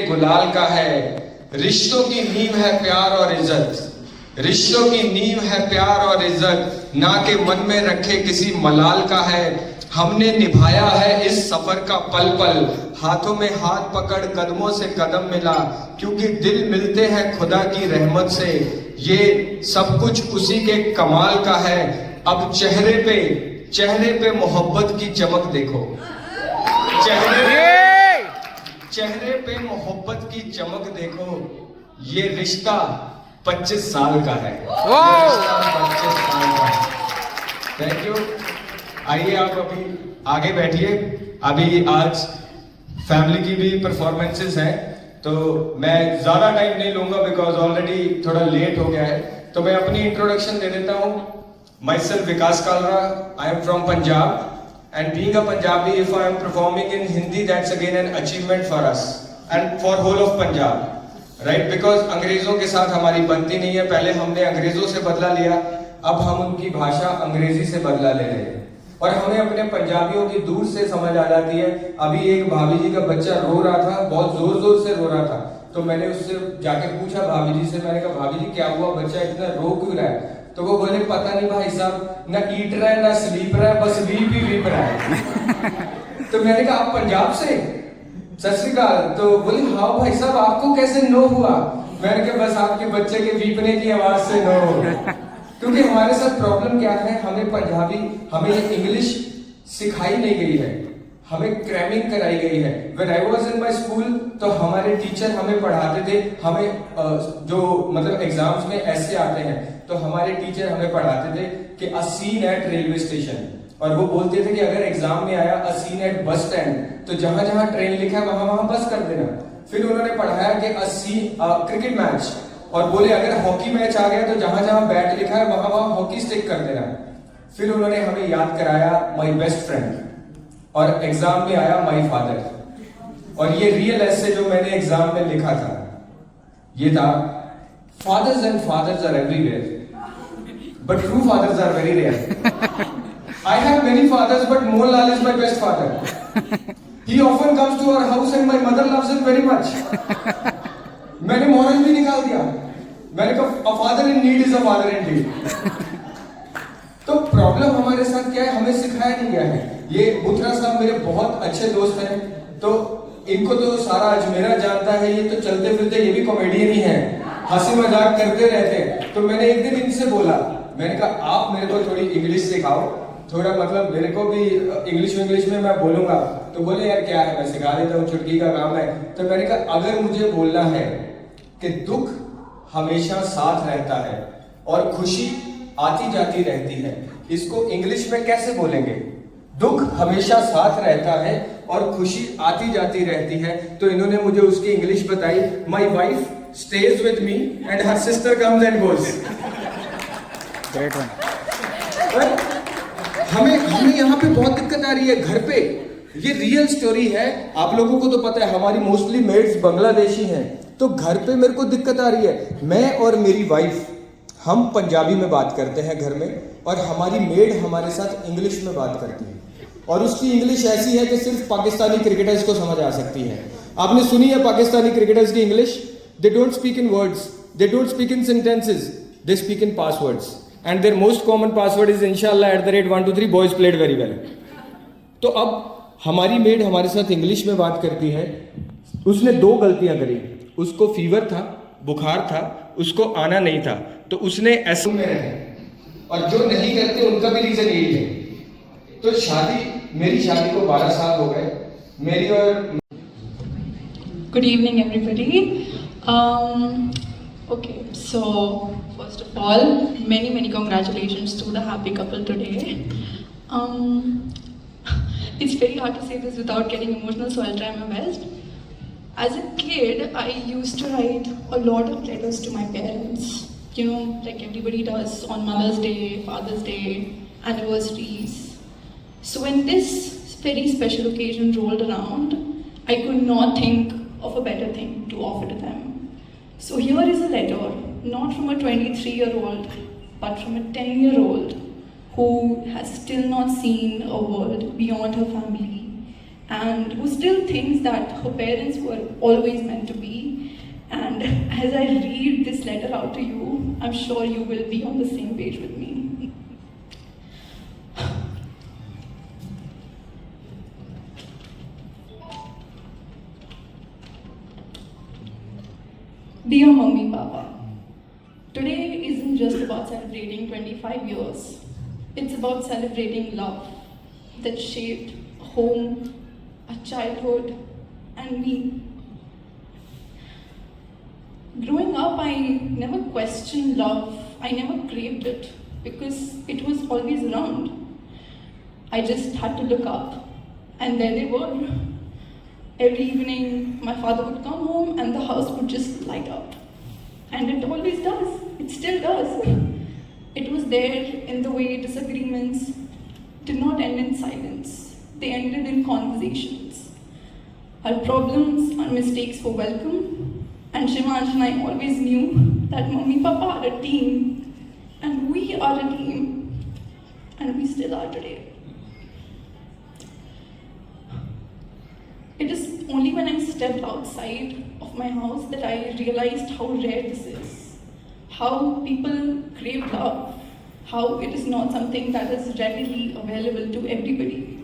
गुलाल का है। रिश्तों की नींव है प्यार और इज्जत, रिश्तों की नींव है प्यार और इज्जत, ना के मन में रखे किसी मलाल का है। हमने निभाया है इस सफर का पल पल, हाथों में हाथ पकड़ कदमों से कदम मिला, क्योंकि दिल मिलते हैं खुदा की रहमत से, ये सब कुछ उसी के कमाल का है। अब चेहरे पे मोहब्बत की चमक देखो, चेहरे पे मोहब्बत की चमक देखो, ये रिश्ता 25 साल का है, ये रिश्ता 25 साल का है। Thank you. आइए आप अभी आगे बैठिए। अभी आज फैमिली की भी परफॉर्मेंसेस हैं, तो मैं ज्यादा टाइम नहीं लूंगा बिकॉज ऑलरेडी थोड़ा लेट हो गया है। तो मैं अपनी इंट्रोडक्शन दे देता हूँ। My self Vikas Kalra, I am from Punjab. And being a Punjabi, if I am performing in Hindi, that's again an achievement for us and for whole of Punjab, right? Because अंग्रेजों के साथ हमारी बनती नहीं है। पहले हमने अंग्रेजों से बदला लिया, अब हम उनकी भाषा अंग्रेजी से बदला ले रहे हैं, और हमें अपने पंजाबियों की दूर से समझ आ जाती है। अभी एक भाभी जी का बच्चा रो रहा था, बहुत जोर जोर से रो रहा था, तो मैंने उससे जाके पूछा भाभी जी से, मैंने कहा भाभी जी क्या हुआ, बच्चा इतना रो क्यों रहा है? तो वो बोले पता नहीं भाई साहब, ना ईट रहा है ना स्लीप रहा है, बस वीप ही वीप रहा है। तो मैंने कहा आप पंजाब से? सत श्री अकाल। तो बोले हाँ भाई साहब, आपको कैसे नो हुआ? मैंने कहा बस आपके बच्चे के वीपने की आवाज से नो हो। क्योंकि हमारे साथ प्रॉब्लम क्या है, हमें पंजाबी, हमें इंग्लिश सिखाई नहीं गई है, हमें क्रैमिंग कराई गई है। When I was in my school, तो हमारे टीचर हमें पढ़ाते थे, हमें जो मतलब एग्जाम्स में ऐसे आते हैं, तो हमारे टीचर हमें पढ़ाते थे कि a scene at railway station, और वो बोलते थे कि अगर एग्जाम में आया a scene at bus stand, तो जहां जहां ट्रेन लिखा है वहां वहां बस कर देना। फिर उन्होंने पढ़ाया कि अ सीन क्रिकेट मैच, और बोले अगर हॉकी मैच आ गया तो जहां जहां बैट लिखा है वहां वहां हॉकी स्टिक कर देना। फिर उन्होंने हमें याद कराया माई बेस्ट फ्रेंड, और एग्जाम में आया माई फादर। और ये रियल ऐसे जो मैंने एग्जाम में लिखा था, ये था fathers and fathers are everywhere but true fathers are very rare. I have many fathers, but Mohan Lal is my best father. He often comes to our house and my mother loves him very much. मैंने moral भी निकाल दिया, मैंने कहा a father in need is a father indeed. तो problem हमारे साथ क्या है, हमें सिखाया नहीं गया है। ये बुथरा साहब मेरे बहुत अच्छे दोस्त हैं, तो इनको तो सारा अजमेरा जानता है, ये तो चलते फिरते ये भी कॉमेडियन ही है, हंसी मजाक करते रहते हैं। तो मैंने एक दिन इनसे बोला, मैंने कहा आप मेरे को थोड़ी इंग्लिश सिखाओ, थोड़ा मतलब मेरे को भी इंग्लिश में मैं बोलूंगा। तो बोले यार क्या है, मैं सिखा देता हूँ, छुटकी का काम है। तो मैंने कहा अगर मुझे बोलना है कि दुख हमेशा साथ रहता है और खुशी आती जाती रहती है, इसको इंग्लिश में कैसे बोलेंगे? दुख हमेशा साथ रहता है और खुशी आती जाती रहती है। तो इन्होंने मुझे उसकी इंग्लिश बताई, my wife stage with me and her sister comes and goes. Great one. हमें यहाँ पे बहुत दिक्कत आ रही है घर पे। ये रियल स्टोरी है, आप लोगों को तो पता है हमारी मोस्टली मेड्स बांग्लादेशी हैं, तो घर पे मेरे को दिक्कत आ रही है। मैं और मेरी वाइफ हम पंजाबी में बात करते हैं घर में, और हमारी मेड हमारे साथ इंग्लिश में बात करती है, और उसकी इंग्लिश ऐसी है कि सिर्फ पाकिस्तानी क्रिकेटर्स को समझ आ सकती है। आपने सुनी है पाकिस्तानी क्रिकेटर्स की English? They don't speak in words, they don't speak in sentences, they speak in passwords, and their most common password is इंशाल्लाह @123 बॉयज प्लेड वेरी वेल। तो अब हमारी मेड हमारे साथ इंग्लिश में बात करती है। उसने 2 गलतियां करी, उसको फीवर था, बुखार था, उसको आना नहीं था, तो उसने ऐसे में रहे, और जो नहीं करते उनका भी रीजन यही है। तो मेरी शादी को 12 साल हो गए, मेरी और Good evening, everybody. Okay, so first of all, many congratulations to the happy couple today. It's very hard to say this without getting emotional, so I'll try my best. As a kid, I used to write a lot of letters to my parents. You know, like everybody does on Mother's Day, Father's Day, anniversaries. So when this very special occasion rolled around, I could not think of a better thing to offer to them. So here is a letter, not from a 23-year-old, but from a 10-year-old who has still not seen a world beyond her family. and who still thinks that her parents were always meant to be. And as I read this letter out to you, I'm sure you will be on the same page with me. Dear Mummy Papa, today isn't just about celebrating 25 years. It's about celebrating love that shaped a home, a childhood, and me. Growing up, I never questioned love. I never craved it because it was always around. I just had to look up, and there they were. Every evening, my father would come home and the house would just light up. And it always does. It still does. It was there in the way disagreements did not end in silence. They ended in conversations. Our problems, our mistakes were welcome. And Shivansh and I always knew that Mummy Papa are a team. And we are a team. And we still are today. It is only when I stepped outside of my house that I realized how rare this is. How people crave love. How it is not something that is readily available to everybody.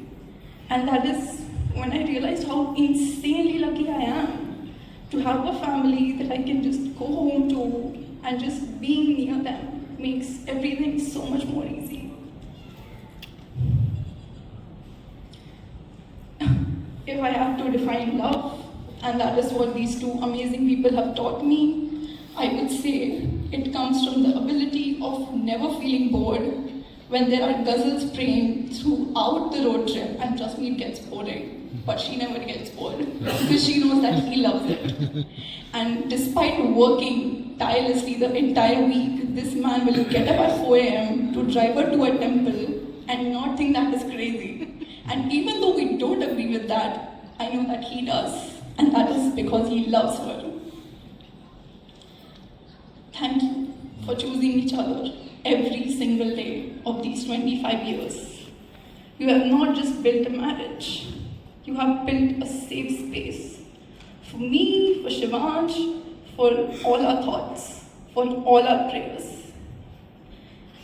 And that is when I realized how insanely lucky I am to have a family that I can just go home to, and just being near them makes everything so much more easy. If I have to define love, and that is what these two amazing people have taught me, I would say it comes from the ability of never feeling bored when there are ghazals playing throughout the road trip. And trust me, it gets boring, but she never gets bored because she knows that he loves it. And despite working tirelessly the entire week, this man will get up at 4 a.m. to drive her to a temple and not think that is crazy. And even though we don't agree with that, I know that he does, and that is because he loves her. Thank you for choosing each other every single day of these 25 years. You have not just built a marriage, you have built a safe space. For me, for Shivansh, for all our thoughts, for all our prayers.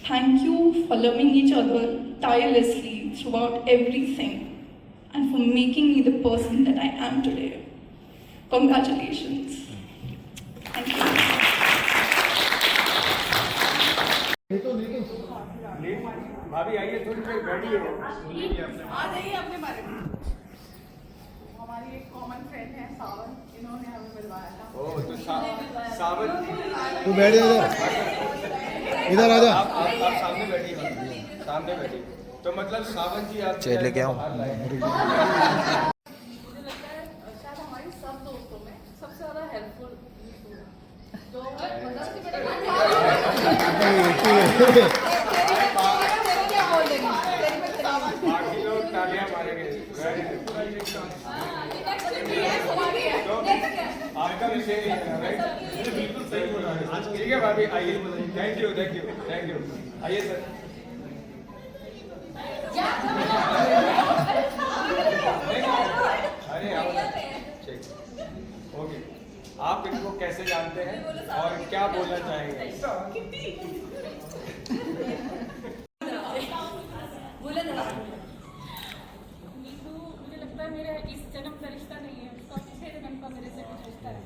Thank you for loving each other tirelessly throughout everything and for making me the person that I am today. Congratulations. Thank you. भाभी आइए थोड़ी देर बैठिए आ जाइए अपने बारे में। हमारी एक कॉमन फ्रेंड है सावन, इन्होंने हमें मिलवाया था। ओ तो सावन तू बैठ जा इधर आ जा। आप सामने बैठिए, सामने बैठिए। तो मतलब सावन जी आप चल लेके आओ। मुझे लगता है शायद हमारी सब दोस्तों में सबसे ज्यादा हेल्पफुल तो बाकी लोग तालियां मारेंगे। आपका विषय बिल्कुल सही बोला। ठीक है भाभी आइए। Thank you thank you thank you. आइए सर। अरे ओके, आप इनको कैसे जानते हैं और क्या बोलना चाहेंगे? मुझे लगता है मेरा इस जन्म का रिश्ता नहीं है, उसका पिछले जन्म का मेरे से कुछ रिश्ता है।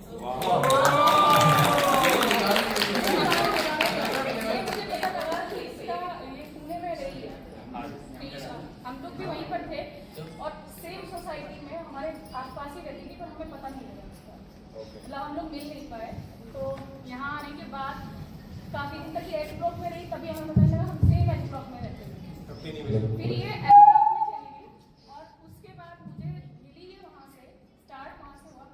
हम लोग भी वहीं पर थे और सेम सोसाइटी में हमारे आसपास ही रहती थी, पर हमें पता नहीं लगा उसका, मतलब हम लोग मिल नहीं पाए। तो यहाँ आने के बाद काफी दिन तक ये एच ब्लॉक में रही, तभी हमें पता चला हम सेम एच ब्लॉक में रहते थे। फिर ये एच ब्लॉक में चली गई और उसके बाद मुझे मिली है वहाँ से, स्टार्ट वहाँ से हुआ,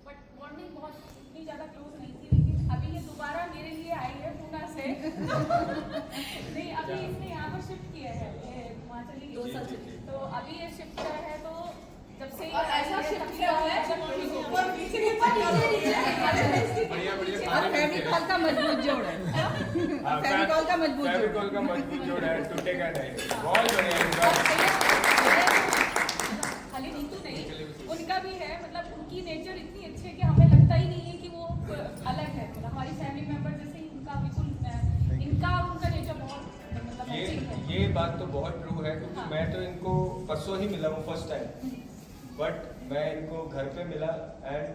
बट बॉन्डिंग बहुत इतनी ज़्यादा क्लोज नहीं थी। लेकिन अभी ये दोबारा मेरे लिए आई है पूना से नहीं, अभी इसने यहाँ पर शिफ्ट किया है, ये वहाँ चली गई 2 साल से। तो अभी ये शिफ्ट किया है, तो जब से ऐसा शिफ्ट किया है और फेविकॉल का मजबूत जोड़ है। फेविकॉल का मजबूत जोड़ है, टूटेगा नहीं। बहुत बढ़िया। खाली नीतू नहीं उनकी नेचर इतनी अच्छी है कि हमें लगता ही नहीं है कि वो अलग है, मतलब हमारी फैमिली मेंबर जैसे इनका बिल्कुल इनका उनका नेचर बहुत मतलब मैचिंग है। ये बात तो बहुत ट्रू है, क्योंकि मैं तो इनको परसों ही मिला हूँ फर्स्ट टाइम, बट मैं इनको घर पे मिला एंड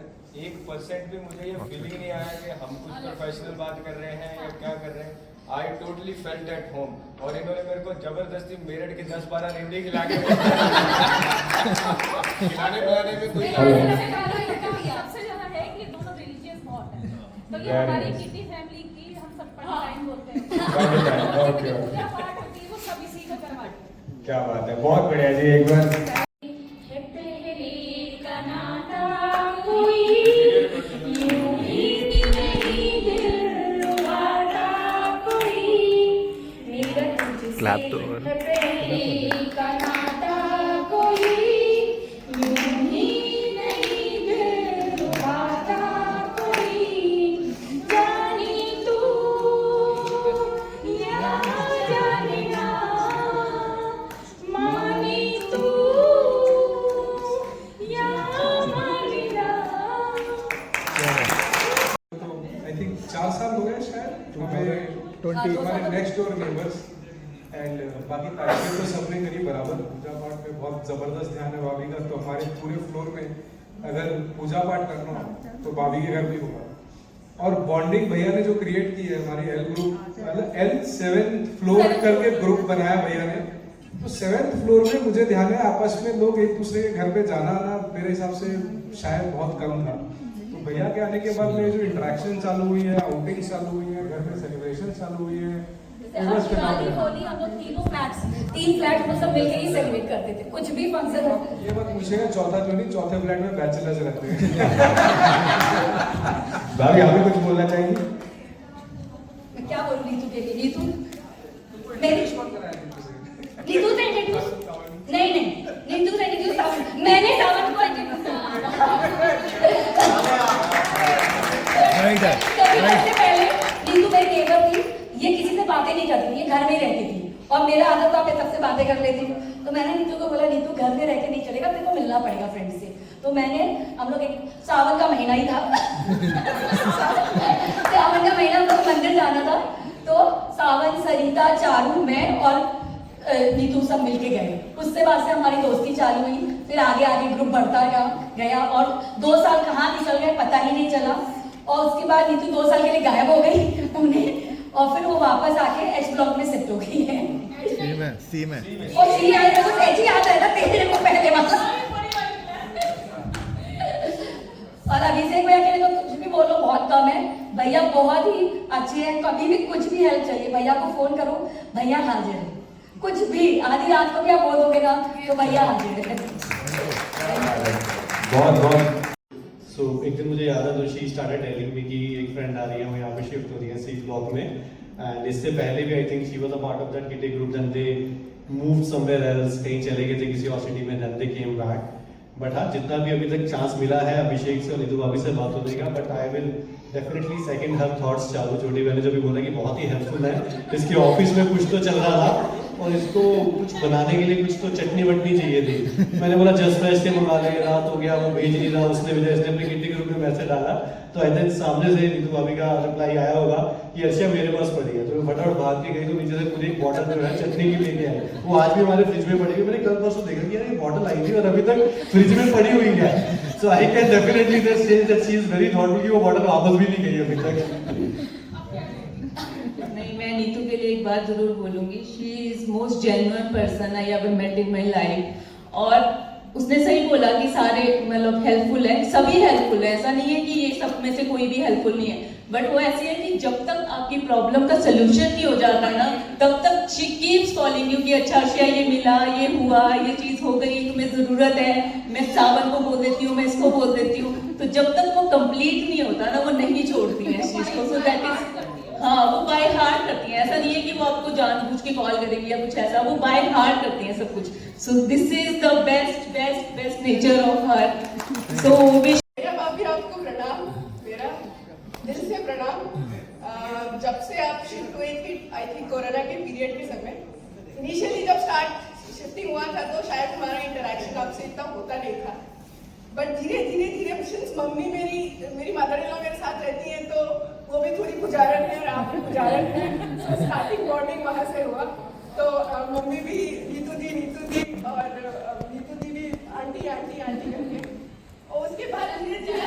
1% भी मुझे ये फीलिंग नहीं आया कि हम कुछ प्रोफेशनल बात कर रहे हैं या क्या कर रहे हैं। I totally felt at home. और इन्होंने मेरे को जबरदस्ती मेरठ के 10-12 रेवड़ी खिला के खिलाने पिलाने में कोई सबसे ज्यादा है कि दोनों रिलीजियस बहुत है, तो ये हमारी किसी फैमिली की हम सब टाइम बोलते हैं ओके पूजा पाठ होती है वो सब इसी को करवाते हैं। क्या बात है, बहुत बढ़िया जी। एक बार क्लैप तो आई थिंक 4 साल हो गए शायद हमारे नेक्स्ट डोर नेबर्स एंड बाकी तारीफें तो सबने करी बराबर। पूजा पाठ पे बहुत जबरदस्त ध्यान है भाभी का, तो हमारे पूरे फ्लोर में अगर पूजा पाठ करना हो तो भाभी के घर भी होगा। और बॉन्डिंग भैया ने जो क्रिएट की है, हमारी एल ग्रुप मतलब एल 7th फ्लोर करके ग्रुप बनाया भैया ने, तो 7th फ्लोर में मुझे ध्यान है आपस में लोग एक दूसरे के घर पे जाना आना मेरे हिसाब से शायद बहुत कम था। तो भैया के आने के बाद में जो इंटरेक्शन चालू हुई है, आउटिंग चालू हुई है, घर में सेलिब्रेशन चालू हुई है, दिवाली होली हम लोग 3 फ्लैट में सब मिलकर ही सेलिब्रेट करते थे, कुछ भी फंक्शन हो। ये बात पूछेगा चौथा क्यों नहीं, चौथे फ्लैट में बैचलर्स रहते हैं। भाभी आप भी कुछ बोलना चाहेंगी? मैं क्या बोलूं नीतू के लिए? नीतू मेरी नीतू से इंट्रोड्यूस नहीं नीतू से इंट्रोड्यूस मैंने सावन को सबसे पहले नीतू मेरी नेबर थी, ये किसी से बातें नहीं करती थी, ये घर में ही रहती थी और मेरा आदत था मैं सबसे बातें कर लेती हूँ। तो मैंने नीतू को बोला नीतू घर में रह के नहीं चलेगा, तेरे को मिलना पड़ेगा फ्रेंड से। तो मैंने हम लोग एक सावन का महीना ही था सावन का महीना हम लोग मंदिर जाना था, तो सावन सरिता चारू मैं और नीतू सब मिलके गए। उससे बाद से हमारी दोस्ती चालू हुई, फिर आगे आगे ग्रुप बढ़ता गया और 2 साल कहाँ निकल गए पता ही नहीं चला। और उसके बाद नीतू 2 साल के लिए गायब हो गई उन्हें, और फिर वो वापस आके एच ब्लॉक में शिफ्ट हो गई है। सी में और सी आई तो कुछ ऐसी याद है ना तेरे को पहले वाला। और अभिषेक भैया के लिए तो कुछ भी बोलो बहुत कम है, भैया बहुत ही अच्छे हैं, कभी भी कुछ भी हेल्प चाहिए भैया को फोन करो, भैया हाजिर है। कुछ भी आधी रात को भी आप बोल दोगे ना तो भैया हाजिर है। बहुत सो एक दिन मुझे याद है तो शी स्टार्टेड टेलिंग मी कि एक फ्रेंड आ रही है, वो यहाँ पे शिफ्ट हो रही है सी ब्लॉक में, एंड इससे पहले भी I think she was a part of that kitty group, then they moved somewhere else, कहीं चले गए थे किसी और सिटी में, then they came back. But हाँ, जितना भी अभी तक चांस मिला है अभिषेक से और नीतू भाभी से बात होने का, but I will definitely second her thoughts चालू। छोटी बहन ने जो भी बोला कि बहुत ही हेल्पफुल है, इसके ऑफिस में कुछ तो चल रहा था और इसको कुछ बनाने के लिए कुछ तो चटनी वटनी चाहिए थी। मैंने बोला जस्ट फ्रेश से मंगा ले, रात हो गया वो भेज नहीं रहा, उसने भेजा, इसने अपने किटी ग्रुप में मैसेज डाला, तो आई थिंक सामने से नीतू भाभी का रिप्लाई आया होगा कि अर्शिया मेरे पास पड़ी है। तो मैं फटाफट भाग के गई, तो नीचे से पूरी एक बॉटल जो है चटनी की लेके आए, वो आज भी हमारे फ्रिज में पड़ी हुई। मैंने कल परसों देखा कि यार ये बॉटल आई थी और अभी तक फ्रिज में पड़ी हुई है। So I can definitely say that she is very thoughtful कि वो बॉटल वापस भी नहीं गई अभी तक। नहीं, मैं नीतू के लिए एक बात जरूर बोलूंगी, she is most genuine person I ever met in my life. और उसने सही बोला कि सारे मतलब हेल्पफुल है, सभी हेल्पफुल है, ऐसा नहीं है कि ये सब में से कोई भी हेल्पफुल नहीं है, बट वो ऐसी है कि जब तक आपकी प्रॉब्लम का सोल्यूशन नहीं हो जाता ना, तब तक शी कीप्स कॉलिंग यू कि अच्छा अर्शिया ये मिला, ये हुआ, ये चीज हो गई, तुम्हें जरूरत है, मैं सावन को बोल देती हूँ, मैं इसको बोल देती हूँ। तो जब तक वो कंप्लीट नहीं होता ना, वो नहीं छोड़ती है इस चीज को। सो दैट इज हाँ, वो बाय हार्ट करती है, ऐसा नहीं है कि वो आपको जानबूझ के कॉल करेगी या कुछ ऐसा, वो बाय हार्ट करती है सब कुछ। So this is the best best best nature of her. So भाभी आपको प्रणाम, मेरा दिल से प्रणाम। जब से आप शिफ्ट हुई थी आई थिंक कोरोना के पीरियड के समय, इनिशियली जब स्टार्ट शिफ्टिंग हुआ था तो शायद हमारा इंटरेक्शन आपसे इतना होता नहीं था, बट धीरे धीरे सिंस मम्मी मेरी मदर इन लॉ मेरे साथ रहती हैं तो वो भी थोड़ी बुझारत है और आप भी बुझारत है, so स्टार्टिंग बॉन्डिंग वहाँ से हुआ। तो मम्मी भी नीतू दी और नीतू दी भी आंटी करके, और उसके बाद धीरे धीरे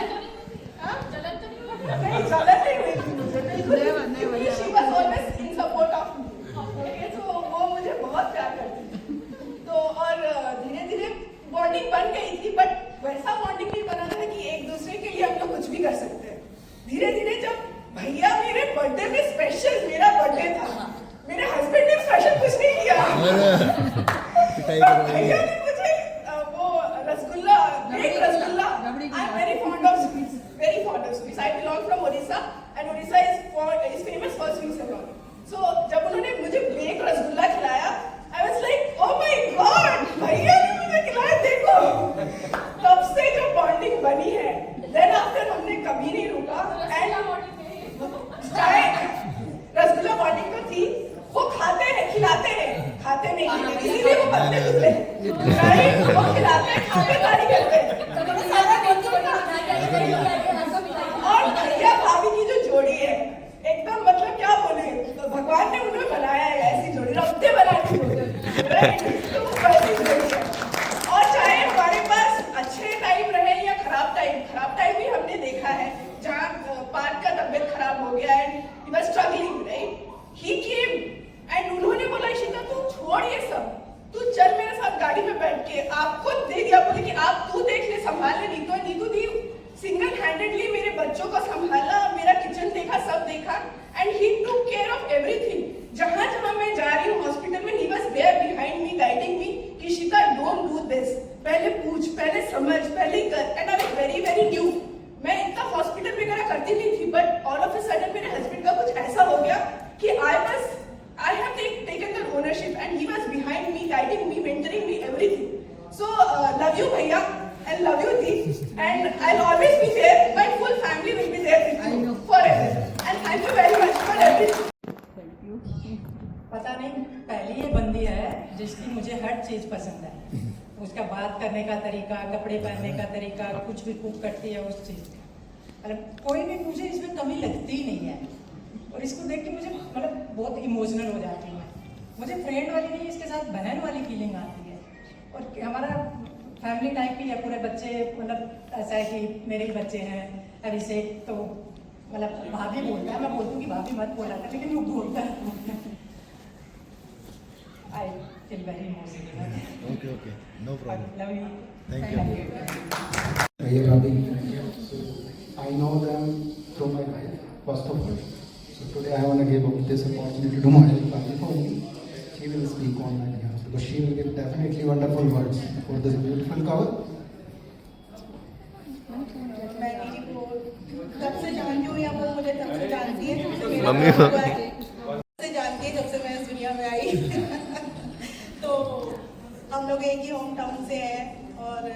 नहीं जलन नहीं हुई थी मुझे बिल्कुल, she was always in support of me, तो वो मुझे बहुत प्यार करती थी। तो और धीरे धीरे बॉन्डिंग बन गई थी, बट वैसा बॉन्डिंग नहीं बना था कि एक दूसरे के लिए हम लोग कुछ भी कर सकते हैं। धीरे धीरे जब भैया मेरे बर्थडे में स्पेशल, मेरा बर्थडे था, मेरे हस्बैंड ने स्पेशल कुछ नहीं किया, भैया ने मुझे वो रसगुल्ला, एक rasgulla, I am very fond of sweets, I belong from Odisha and Odisha is famous for sweets and all. So जब उन्होंने मुझे बेक रसगुल्ला खिलाया, I was like oh my god, भैया ने मुझे खिलाया, देखो। तब से जो बॉन्डिंग बनी है, देन आफ्टर हमने कभी नहीं रुका। एंड चाहे रसगुल्ला बॉन्डिंग तो थी, वो खाते हैं खिलाते हैं, खाते नहीं खिलाते, इसीलिए वो पतले दुबले, राइट? वो खिलाते हैं खाते तारी करते हैं। और भैया भाभी की जो जोड़ी है, एकदम मतलब क्या बोले, तो भगवान ने उन्हें बनाया है ऐसी जोड़ी, रफ्ते बनानी होती, राइट? तो वो वैसी जोड़ी है। और चाहे हमारे पास अच्छे टाइम रहे या खराब टाइम भी हमने देखा है, जहाँ पार्थ का तबियत खराब हो गया and he was struggling, right? He came and उन्होंने बोला इशिता तू छोड़ ये सब, तू चल मेरे साथ गाड़ी में बैठ के, आपको दे दिया, बोले कि आप तू देख ले, संभाल ले। नीतू दी सिंगल हैंडेडली मेरे बच्चों को संभाला, मेरा किचन देखा, सब देखा, and he took care of everything. जहां जहां मैं जा रही हूँ हॉस्पिटल में, he was there behind me, guiding me कि इशिता डोंट डू दिस, पहले पूछ, पहले समझ, पहले कर। And I was very very new, मैं इतना हॉस्पिटल वगैरह करती नहीं थी, but all of a sudden मेरे हस्बैंड का कुछ ऐसा हो गया कि I have taken the ownership and he was behind me, guiding me, mentoring me, everything. So love you bhaiya and love you Dee, and I'll always be there. My full family will be there with you forever. And thank you very much for everything. पता नहीं पहली ये बंदी है जिसकी मुझे हर चीज पसंद है, उसका बात करने का तरीका, कपड़े पहनने का तरीका, कुछ भी कुक करती है उस चीज का, मतलब कोई भी मुझे इसमें कमी लगती ही नहीं है। और इसको देख के मुझे मतलब बहुत इमोशनल हो जाती हूँ मैं, मुझे फ्रेंड वाली नहीं, इसके साथ बहन वाली फीलिंग आती है। और हमारा फैमिली टाइप भी है, पूरे बच्चे मतलब ऐसा है कि मेरे ही बच्चे हैं। अभिषेक तो मतलब भाभी बोलता है, मैं बोलती हूँ कि भाभी मत बोला था, लेकिन वो बोलता है। I feel very emotional. Okay, no problem, love you, thank you. Hey Ravi, I know them through my life, first of all. So today I want to give this opportunity to my Ravi for me. She will speak on my behalf because she will give definitely wonderful words for this beautiful cover. मैं दीदी को तब से जानती हूँ या वो मुझे तब से जानती है, मम्मी से जानती है जब से मैं इस दुनिया में आई। तो हम लोग एक ही होम टाउन से हैं और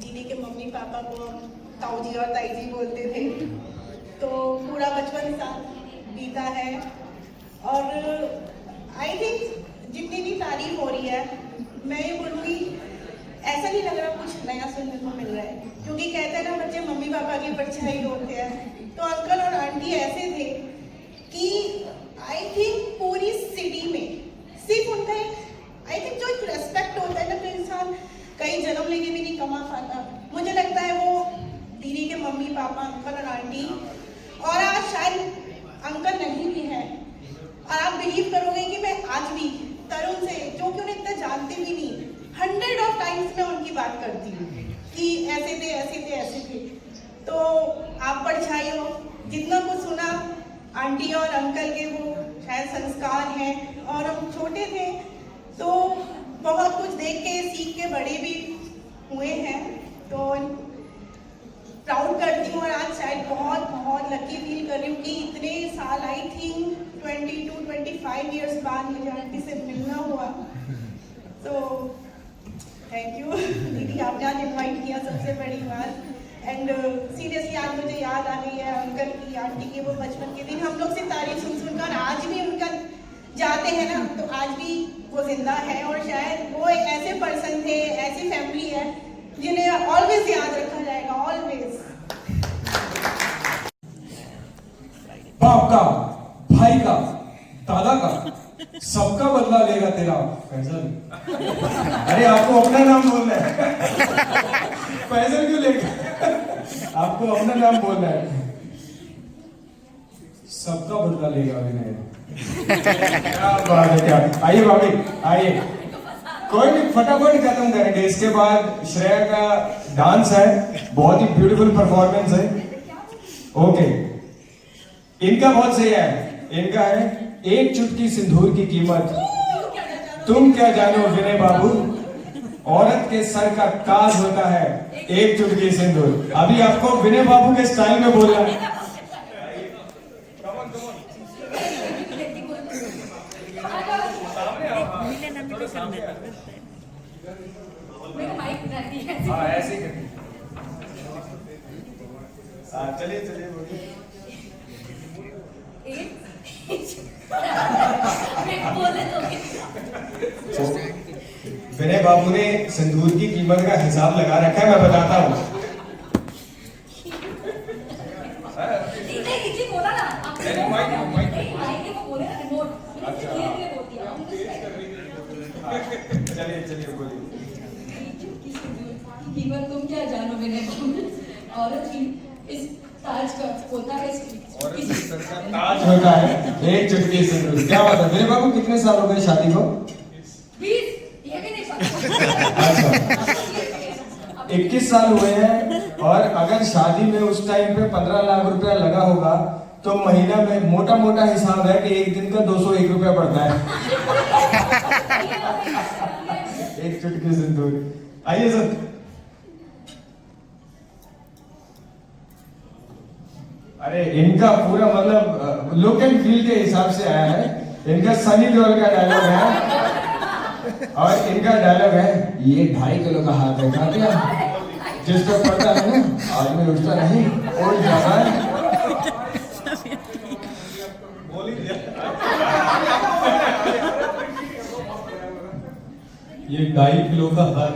दीदी के मम्मी पापा को हम ताऊ जी और ताई जी बोलते थे। तो पूरा बचपन साथ बीता है और आई थिंक जितनी भी तारीफ हो रही है, मैं ये बोलूँगी ऐसा नहीं लग रहा कुछ नया सुनने को मिल रहा है, क्योंकि कहते हैं ना बच्चे मम्मी पापा की परछाई होते हैं। तो अंकल और आंटी ऐसे थे कि आई थिंक पूरी सिटी में सिर्फ उनका एक आई थिंक जो एक रेस्पेक्ट होता है ना, तो इंसान कई जन्म लेके भी नहीं कमा पाता। मुझे लगता है वो दीदी के मम्मी पापा, अंकल और आंटी, और आज शायद अंकल नहीं भी है। और आप बिलीव करोगे कि मैं आज भी तरुण से, जो कि उन्हें इतना जानते भी नहीं, 100 टाइम्स मैं उनकी बात करती हूँ कि ऐसे थे ऐसे थे ऐसे थे। तो आप परछाई हो, जितना कुछ सुना आंटी और अंकल के वो शायद संस्कार हैं, और हम छोटे थे तो बहुत कुछ देख के सीख के बड़े भी हुए हैं। तो प्राउड करती हूँ और आज शायद बहुत बहुत लकी फील कर रही हूँ कि इतने साल, आई थिंक 22-25 ईयर्स बाद मुझे आंटी से मिलना हुआ। तो थैंक यू दीदी, आपने आज इनवाइट किया, सबसे बड़ी बात। एंड सीरियसली आज मुझे याद आ गई है अंकल की, आंटी के वो बचपन के दिन। हम लोग से तारीफ सुन सुनकर आज भी उनका जाते हैं ना, तो आज भी वो जिंदा है। और शायद वो एक ऐसे पर्सन थे, ऐसी फैमिली है जिन्हें ऑलवेज याद रखा जाएगा, ऑलवेज। बाप का, भाई का, दादा का, सबका बदला लेगा तेरा फैजल। अरे आपको अपना नाम बोलना है। फैजल क्यों लेगा? आपको अपना नाम बोलना है। सबका बदला लेगा विनय। क्या बात है, क्या। आइए भाभी, आइए। कोई नहीं, फटाफट खत्म करेंगे। इसके बाद श्रेया का डांस है, बहुत ही ब्यूटीफुल परफॉर्मेंस है। ओके, इनका बहुत सही है। इनका है एक चुटकी सिंदूर की कीमत तुम क्या जानो विनय बाबू, औरत के सर का ताज होता है एक चुटकी सिंदूर। अभी आपको विनय बाबू के स्टाइल में बोलना है। हाँ, ऐसे ही चलिए चलिए बोलिए। विनय बाबू ने सिंदूर की कीमत का हिसाब लगा रखा है, मैं बताता हूँ। चलिए चलिए बोलिए। कीमत तुम क्या जानो विनय बाबू, औरत की इस ताज का होता है, ताज होता है एक चुटकी सिंदूर। क्या बात है विनय बाबू, कितने साल हो गए शादी को? 20, ये भी नहीं पता। अच्छा, 21 साल हुए हैं। और अगर शादी में उस टाइम पे 15 लाख रुपया लगा होगा तो महीना में मोटा मोटा हिसाब है कि एक दिन का 201 रुपया पड़ता है। एक चुटकी सिंदूर। आइए सर। अरे इनका पूरा मतलब लुक एंड फील के हिसाब से आया है। इनका सनी देओल का डायलॉग है, और इनका डायलॉग है, ये 2.5 किलो का हाथ है, खा क्या? जिसको पता है ना आदमी उठता नहीं, उठ जाता है। ये 2.5 किलो का हाथ।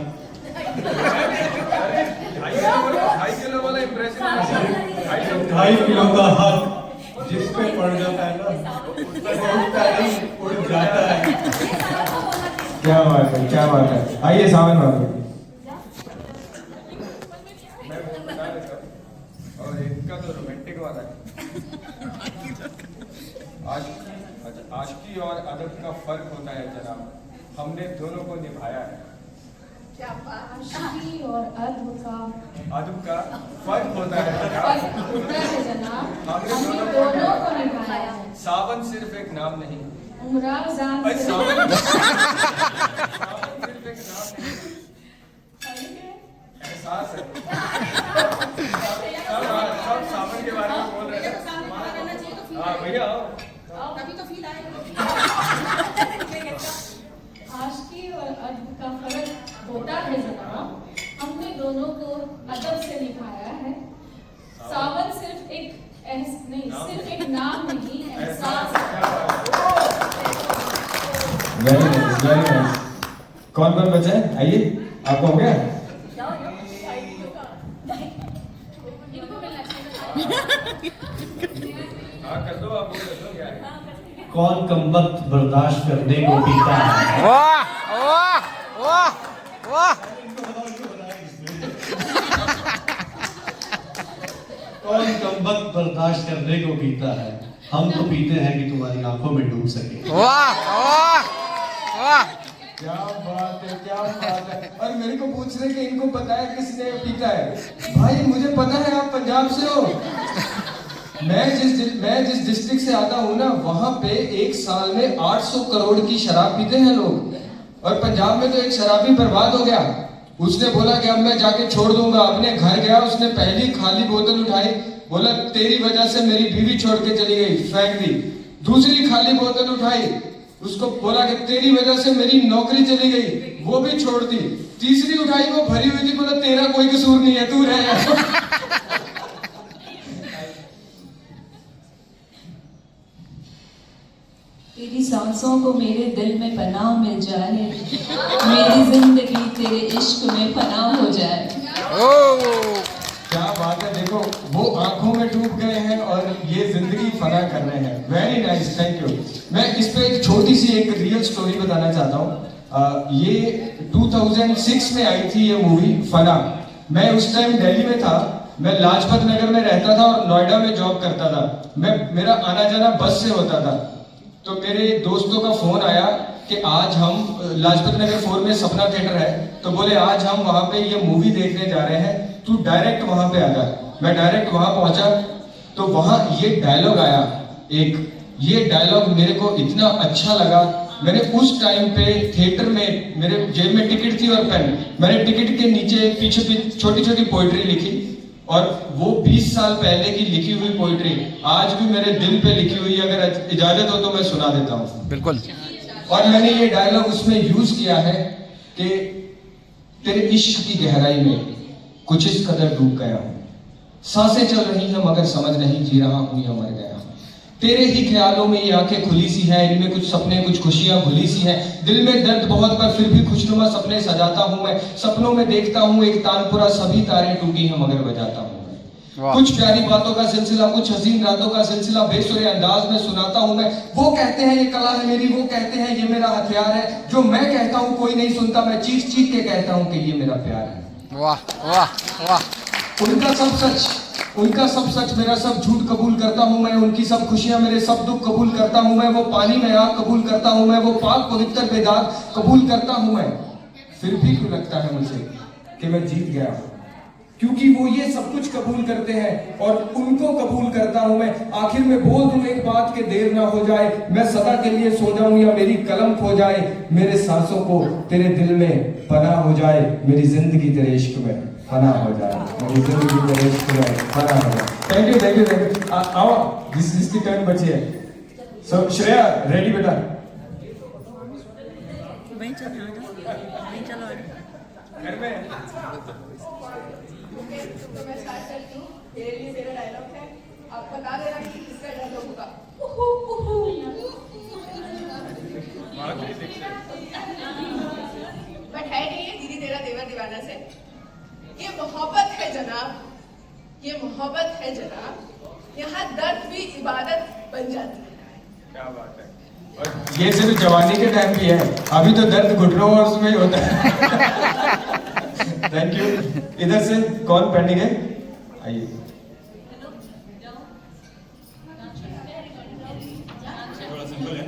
2.5 किलो वाला इम्प्रेशन। 2.5 किलो का हाथ जिस पे पड़ जाता है ना, उठता नहीं, उठ जाता है। क्या बात है, क्या बात है। आइए सावन बाबू। और इनका तो रोमांटिक वाला है। आशिकी और अदब का फर्क होता है जनाब, हमने दोनों को निभाया है। क्या आशिकी और अदब का फर्क होता है जनाब, हमने दोनों को निभाया है। सावन सिर्फ एक नाम नहीं। उमराजान भाई सावन सिर्फ एक नाम नहीं, एहसास है। सब सावन के बारे में बोल रहे हैं। हाँ भैया आओ, कभी तो फील आएगा। आशिकी और अदब का फर्क होता है जनाब, हमने दोनों को अदब से निभाया है। सावन सिर्फ एक सिर्फ एक नाम नहीं, एहसास है। Very nice, very nice. कौन कौन बचा है? आइए, आपको हो गया? हाँ कर दो, आप कर दो। क्या है? कौन कमबख्त बर्दाश्त करने को पीता है? वाह वाह वाह वाह। कौन कमबख्त बर्दाश्त करने को पीता है? हम तो पीते हैं कि तुम्हारी आंखों में डूब सके। वाह वाह वाह। क्या बात है, क्या बात है। और मेरे को पूछ रहे कि इनको पता है किसने पीता है। भाई मुझे पता है, आप पंजाब से हो। मैं जिस डिस्ट्रिक्ट से आता हूँ ना, वहाँ पे एक साल में 800 करोड़ की शराब पीते हैं लोग। और पंजाब में तो एक शराबी बर्बाद हो गया। उसने बोला कि अब मैं जाके छोड़ दूंगा। अपने घर गया, उसने पहली खाली बोतल उठाई, बोला तेरी वजह से मेरी बीवी छोड़ के चली गई, फेंक दी। दूसरी खाली बोतल उठाई, उसको बोला कि तेरी वजह से मेरी नौकरी चली गई, वो भी छोड़ दी। तीसरी उठाई, वो भरी हुई थी, बोला तेरा कोई कसूर नहीं है, तू रह। तेरी सांसों को मेरे दिल में पनाह मिल जाए, मेरी जिंदगी तेरे इश्क में फना हो जाए। क्या बात है, देखो वो आंखों में डूब गए हैं और ये जिंदगी फना कर रहे हैं। Very nice, thank you. मैं इस पे एक छोटी सी एक रियल स्टोरी बताना चाहता हूँ। ये 2006 में आई थी ये मूवी फना। मैं उस टाइम दिल्ली में था, मैं लाजपत नगर में रहता था और नोएडा में जॉब करता था। मेरा आना जाना बस से होता था। तो मेरे दोस्तों का फोन आया कि आज हम लाजपत नगर 4 में सपना थिएटर है, तो बोले आज हम वहां पे ये मूवी देखने जा रहे हैं, तू डायरेक्ट वहां पे आ जा। मैं डायरेक्ट वहां पहुंचा तो वहां ये डायलॉग आया एक, ये डायलॉग मेरे को इतना अच्छा लगा। मैंने उस टाइम पे थिएटर में, मेरे जेब में टिकट थी और पेन, मैंने टिकट के नीचे पीछे छोटी छोटी पोइट्री लिखी और वो 20 साल पहले की लिखी हुई पोइट्री आज भी मेरे दिल पे लिखी हुई है। अगर इजाजत हो तो मैं सुना देता हूँ। बिल्कुल। और मैंने ये डायलॉग उसमें यूज किया है कि तेरे इश्क की गहराई में कुछ इस कदर डूब गया हूं, सांसें चल रही हैं मगर समझ नहीं जी रहा हूं या मर गया हूं। तेरे ही ख्यालों में ये आंखें खुली सी हैं, इनमें कुछ सपने कुछ खुशियां भुली सी हैं। दिल में दर्द बहुत पर फिर भी खुशनुमा सपने सजाता हूं मैं। सपनों में देखता हूं एक तानपुरा, सभी तारें टूटी हैं मगर बजाता हूं मैं। कुछ प्यारी बातों का सिलसिला, कुछ हसीन रातों का सिलसिला बेसुरे अंदाज में सुनाता हूं मैं। वो कहते हैं ये कला है मेरी, वो कहते हैं ये मेरा हथियार है। जो मैं कहता हूं कोई नहीं सुनता, मैं चीख चीख के कहता हूं कि ये मेरा प्यार है। वाह वाह वाह। उनका सब सच, उनका सब सच, मेरा सब झूठ कबूल करता हूं मैं। उनकी सब खुशियां, मेरे सब दुख कबूल करता हूं मैं। वो पानी में आग कबूल करता हूं मैं। वो पाक पवित्र बेदाग कबूल करता हूं मैं। फिर भी क्यों लगता है मुझे कि मैं जीत गया, क्योंकि वो ये सब कुछ कबूल करते हैं और उनको कबूल करता हूं मैं। आखिर में बोल दूं एक बात के देर ना हो जाए, मैं सदा के लिए सो जाऊं या मेरी कलम खो जाए। मेरे सांसों को तेरे दिल में पनाह हो जाए, मेरी जिंदगी तेरे इश्क में फना हो जाए, मेरी जिंदगी तेरे इश्क में फना हो जाए। Thank you thank you thank you. आओ, दिस की टर्न बची है। सो श्रेया रेडी बेटा? घर में तो मैं स्टार्ट करती हूँ। तेरे लिए मेरा डायलॉग है, आप बता देना कि किसका डायलॉग होगा। बट है नहीं ये दीदी तेरा देवर दीवाना से। ये मोहब्बत है जनाब, ये मोहब्बत है जनाब, यहाँ दर्द भी इबादत बन जाती है। क्या बात है। और ये सिर्फ जवानी के टाइम की है, अभी तो दर्द घुटनों और उसमें ही होता है। Thank you. इधर से कौन पेंडिंग है? आइए। थोड़ा सिंपल है।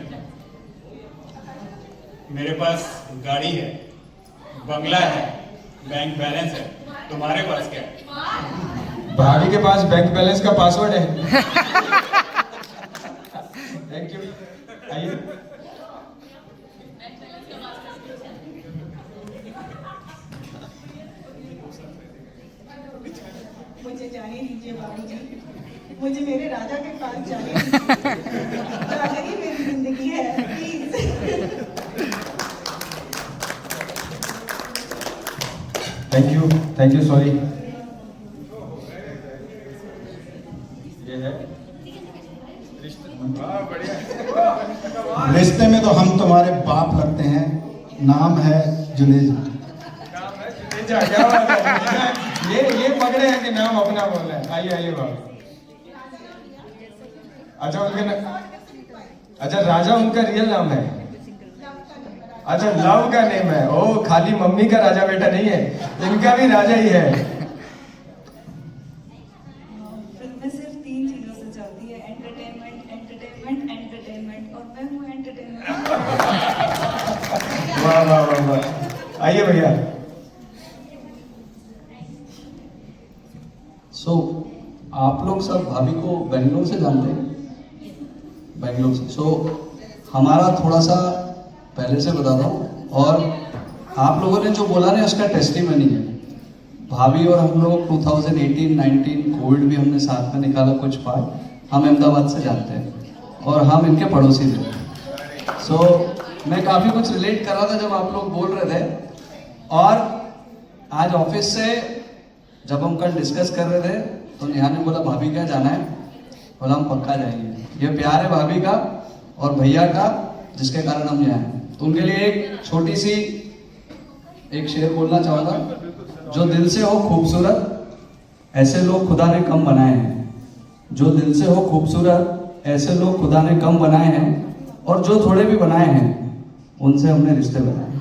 मेरे पास गाड़ी है, बंगला है, बैंक बैलेंस है, तुम्हारे पास क्या है? भाभी के पास बैंक बैलेंस का पासवर्ड है। Thank you. आइए। मुझे जाने दीजिए बाबूजी, मुझे मेरे राजा के पास जाने दीजिए। राजा ही मेरी जिंदगी है, प्लीज। Thank you sorry. ये है रिश्ते में तो हम तुम्हारे बाप लगते हैं, नाम है जुनेजा। क्या बात है। ये पकड़े हैं कि नाम अपना बोल रहे हैं। आइए आइए बाबू। अच्छा अच्छा राजा उनका रियल नाम है? अच्छा लव का नेम है। ओ खाली मम्मी का राजा बेटा नहीं है, इनका भी राजा ही है। फिल्में सिर्फ 3 चीजों से चलती है, एंटरटेनमेंट एंटरटेनमेंट एंटरटेनमेंट, और मैं हूँ एंटरटेनमेंट। वाह वाह वाह वाह। आइए भैया। आप लोग सब भाभी को बेंगलोर से जानते हैं? बेंगलोर से। हमारा थोड़ा सा पहले से बताता हूँ, और आप लोगों ने जो बोला ना उसका टेस्टिमनी है। भाभी और हम लोग 2018-19 कोविड भी हमने साथ में निकाला कुछ पार्ट। हम अहमदाबाद से जानते हैं और हम इनके पड़ोसी थे। मैं काफ़ी कुछ रिलेट कर रहा था जब आप लोग बोल रहे थे, और आज ऑफिस से जब हम कल डिस्कस कर रहे थे तो नेहा ने बोला भाभी क्या जाना है? बोला हम पक्का जाएंगे। ये प्यार है भाभी का, और भैया का जिसके कारण हम यहाँ हैं। तो उनके लिए एक छोटी सी एक शेर बोलना चाहूँगा, जो दिल से हो खूबसूरत ऐसे लोग खुदा ने कम बनाए हैं। जो दिल से हो खूबसूरत ऐसे लोग खुदा ने कम बनाए हैं, और जो थोड़े भी बनाए हैं उनसे हमने रिश्ते बनाए हैं।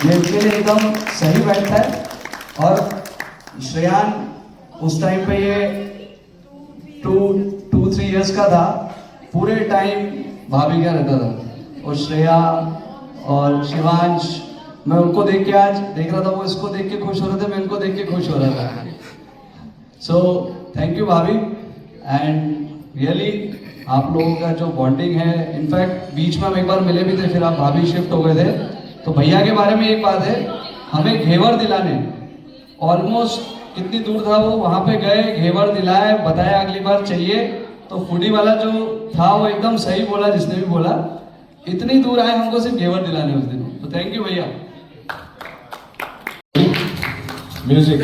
ये इनके लिए एकदम सही बैठता है। और श्रेयान उस टाइम पे ये 2-3 इयर्स का था, पूरे टाइम भाभी क्या रहता था। और श्रेया और शिवांश, मैं उनको देख के आज देख रहा था, वो इसको देख के खुश हो रहे थे, मैं इनको देख के खुश हो रहा था। सो थैंक यू भाभी। एंड रियली आप लोगों का जो बॉन्डिंग है, इनफैक्ट बीच में हम एक बार मिले भी थे, फिर आप भाभी शिफ्ट हो गए थे। तो भैया के बारे में एक बात है, हमें घेवर दिलाने ऑलमोस्ट कितनी दूर था वो, वहां पे गए, घेवर दिलाए, बताया अगली बार चाहिए। तो फूडी वाला जो था वो एकदम सही बोला, जिसने भी बोला, इतनी दूर आए हमको सिर्फ घेवर दिलाने उस दिन। तो थैंक यू भैया। म्यूजिक।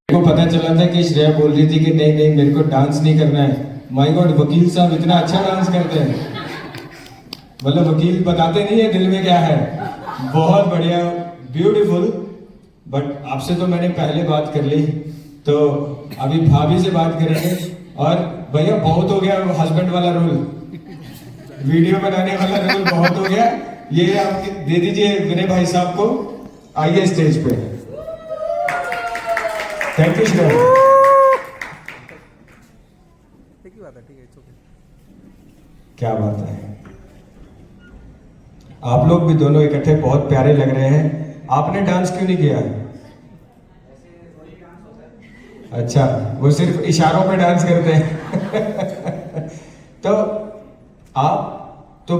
को पता चला था कि श्रेया बोल रही थी कि नहीं नहीं मेरे को डांस नहीं करना है। माय गॉड, वकील साहब इतना अच्छा डांस करते हैं, मतलब वकील बताते नहीं है दिल में क्या है। बहुत बढ़िया, ब्यूटीफुल। बट आपसे तो मैंने पहले बात कर ली, तो अभी भाभी से बात करेंगे। और भैया बहुत हो गया हस्बैंड वाला रोल, वीडियो बनाने वाला रोल बहुत हो गया। ये आप दे दीजिए विनय भाई साहब को, आइए स्टेज पे। Thank you Shreya. क्या बात है, आप लोग भी दोनों इकट्ठे बहुत प्यारे लग रहे हैं। आपने डांस क्यों नहीं किया? अच्छा, वो सिर्फ इशारों पे डांस करते हैं। तो आप तो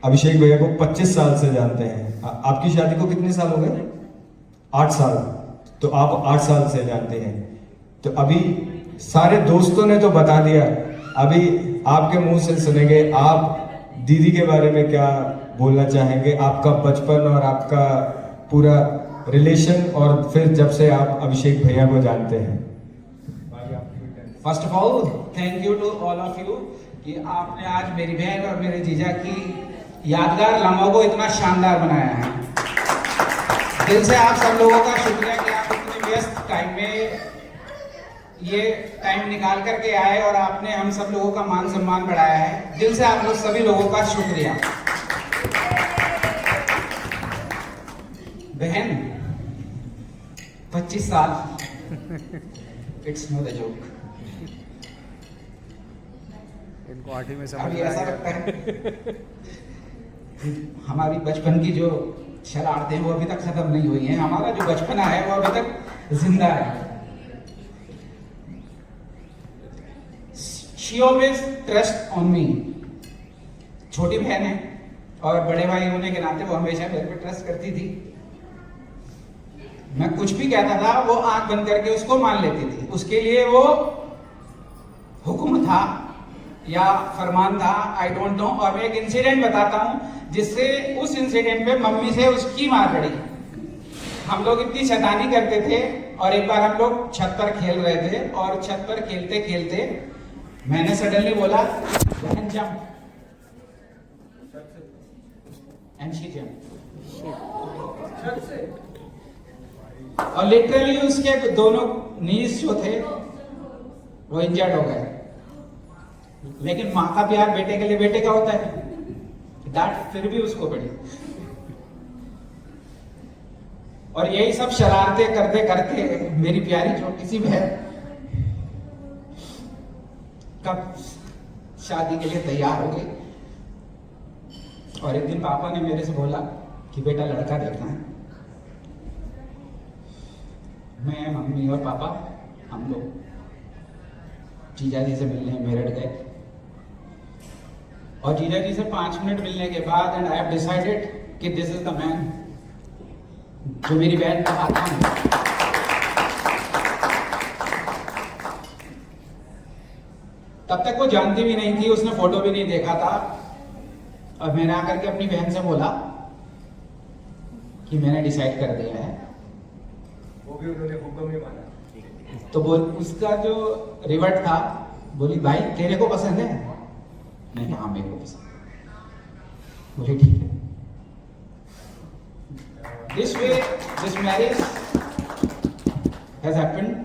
अभिषेक भैया को 25 साल से जानते हैं। आपकी शादी को कितने साल हो गए? 8 साल। तो आप 8 साल से जानते हैं। तो अभी सारे दोस्तों ने तो बता दिया, अभी आपके मुंह से सुनेंगे। आप दीदी के बारे में क्या बोलना चाहेंगे? आपका बचपन और आपका पूरा रिलेशन, और फिर जब से आप अभिषेक भैया को जानते हैं। First of all thank you to all of you कि आपने आज मेरी बहन और मेरे जीजा की यादगार लम्हों को इतना शानदार बनाया है। दिल से आप सब लोगों का शुक्रिया कि आप इतने व्यस्त टाइम में ये टाइम निकाल करके आए और आपने हम सब लोगों का मान सम्मान बढ़ाया है। दिल से आप लोग सभी लोगों का शुक्रिया। बहन 25 साल, इट्स नॉट अ जोक। इनको 8वीं में समझ अभी ऐसा लगता है हमारी बचपन की जो शरारतें वो अभी तक खत्म नहीं हुई हैं। हमारा जो बचपना है वो अभी तक जिंदा है। She always trust on me. छोटी बहन है और बड़े भाई होने के नाते वो हमेशा मेरे पे ट्रस्ट करती थी। मैं कुछ भी कहता था वो आंख बंद करके उसको मान लेती थी। उसके लिए वो हुक्म था या फरमान था, आई डोंट नो। और मैं एक इंसिडेंट बताता हूं जिससे उस इंसिडेंट पे मम्मी से उसकी मार पड़ी। हम लोग इतनी शैतानी करते थे और एक बार हम लोग छत पर खेल रहे थे और छत पर खेलते खेलते मैंने सडनली बोला बहन जंप, एंड शी जंप। और लिटरली उसके दोनों नीज जो थे वो इंजर्ड हो गए। लेकिन माँ का प्यार बेटे के लिए बेटे का होता है, डांट फिर भी उसको पड़ी। और यही सब शरारतें करते करते मेरी प्यारी छोटी सी बहन कब शादी के लिए तैयार हो गई। और एक दिन पापा ने मेरे से बोला कि बेटा लड़का देखना है। मैं, मम्मी और पापा हम लोग जीजा जी से मिलने मेरठ गए। और जीजा जी से 5 मिनट मिलने के बाद एंड आई हैव डिसाइडेड कि दिस इज द मैन जो मेरी बहन का आता है। तब तक वो जानती भी नहीं थी, उसने फोटो भी नहीं देखा था। और मैंने आकर के अपनी बहन से बोला कि मैंने डिसाइड कर दिया है। वो भी उन्होंने हुक्म ही माना। तो बोल उसका जो रिवर्ट था, बोली भाई तेरे को पसंद है? मैंने कहा हाँ मेरे को पसंद है। बोली ठीक है। This way this marriage has happened.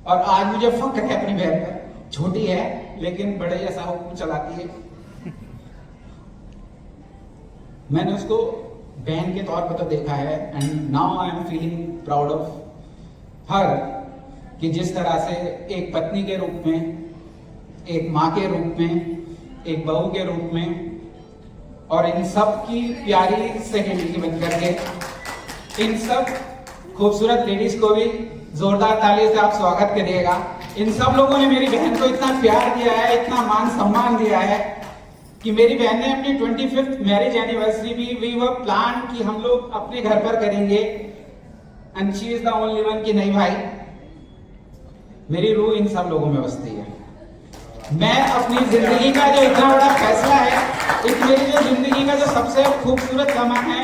और आज मुझे फक्र है अपनी बहन पर। छोटी है लेकिन बड़े जैसा हुक्म चलाती है। मैंने उसको बहन के तौर पर तो देखा है and now I am feeling proud of her कि जिस तरह से एक पत्नी के रूप में, एक माँ के रूप में, एक बहू के रूप में और इन सब की प्यारी सहेली बन करके इन सब खूबसूरत लेडीज को भी जोरदार ताली से आप स्वागत करिएगा। इन सब लोगों ने मेरी बहन को इतना प्यार दिया है, इतना मान सम्मान दिया है कि मेरी बहन ने अपनी 25th मैरिज एनिवर्सरी भी वी वर प्लान कि हम लोग अपने घर पर करेंगे and she is the only one कि नहीं भाई मेरी रूह इन सब लोगों में बसती है। मैं अपनी जिंदगी का जो इतना बड़ा फैसला है, इस मेरी जो जिंदगी का जो सबसे खूबसूरत लम्हा है,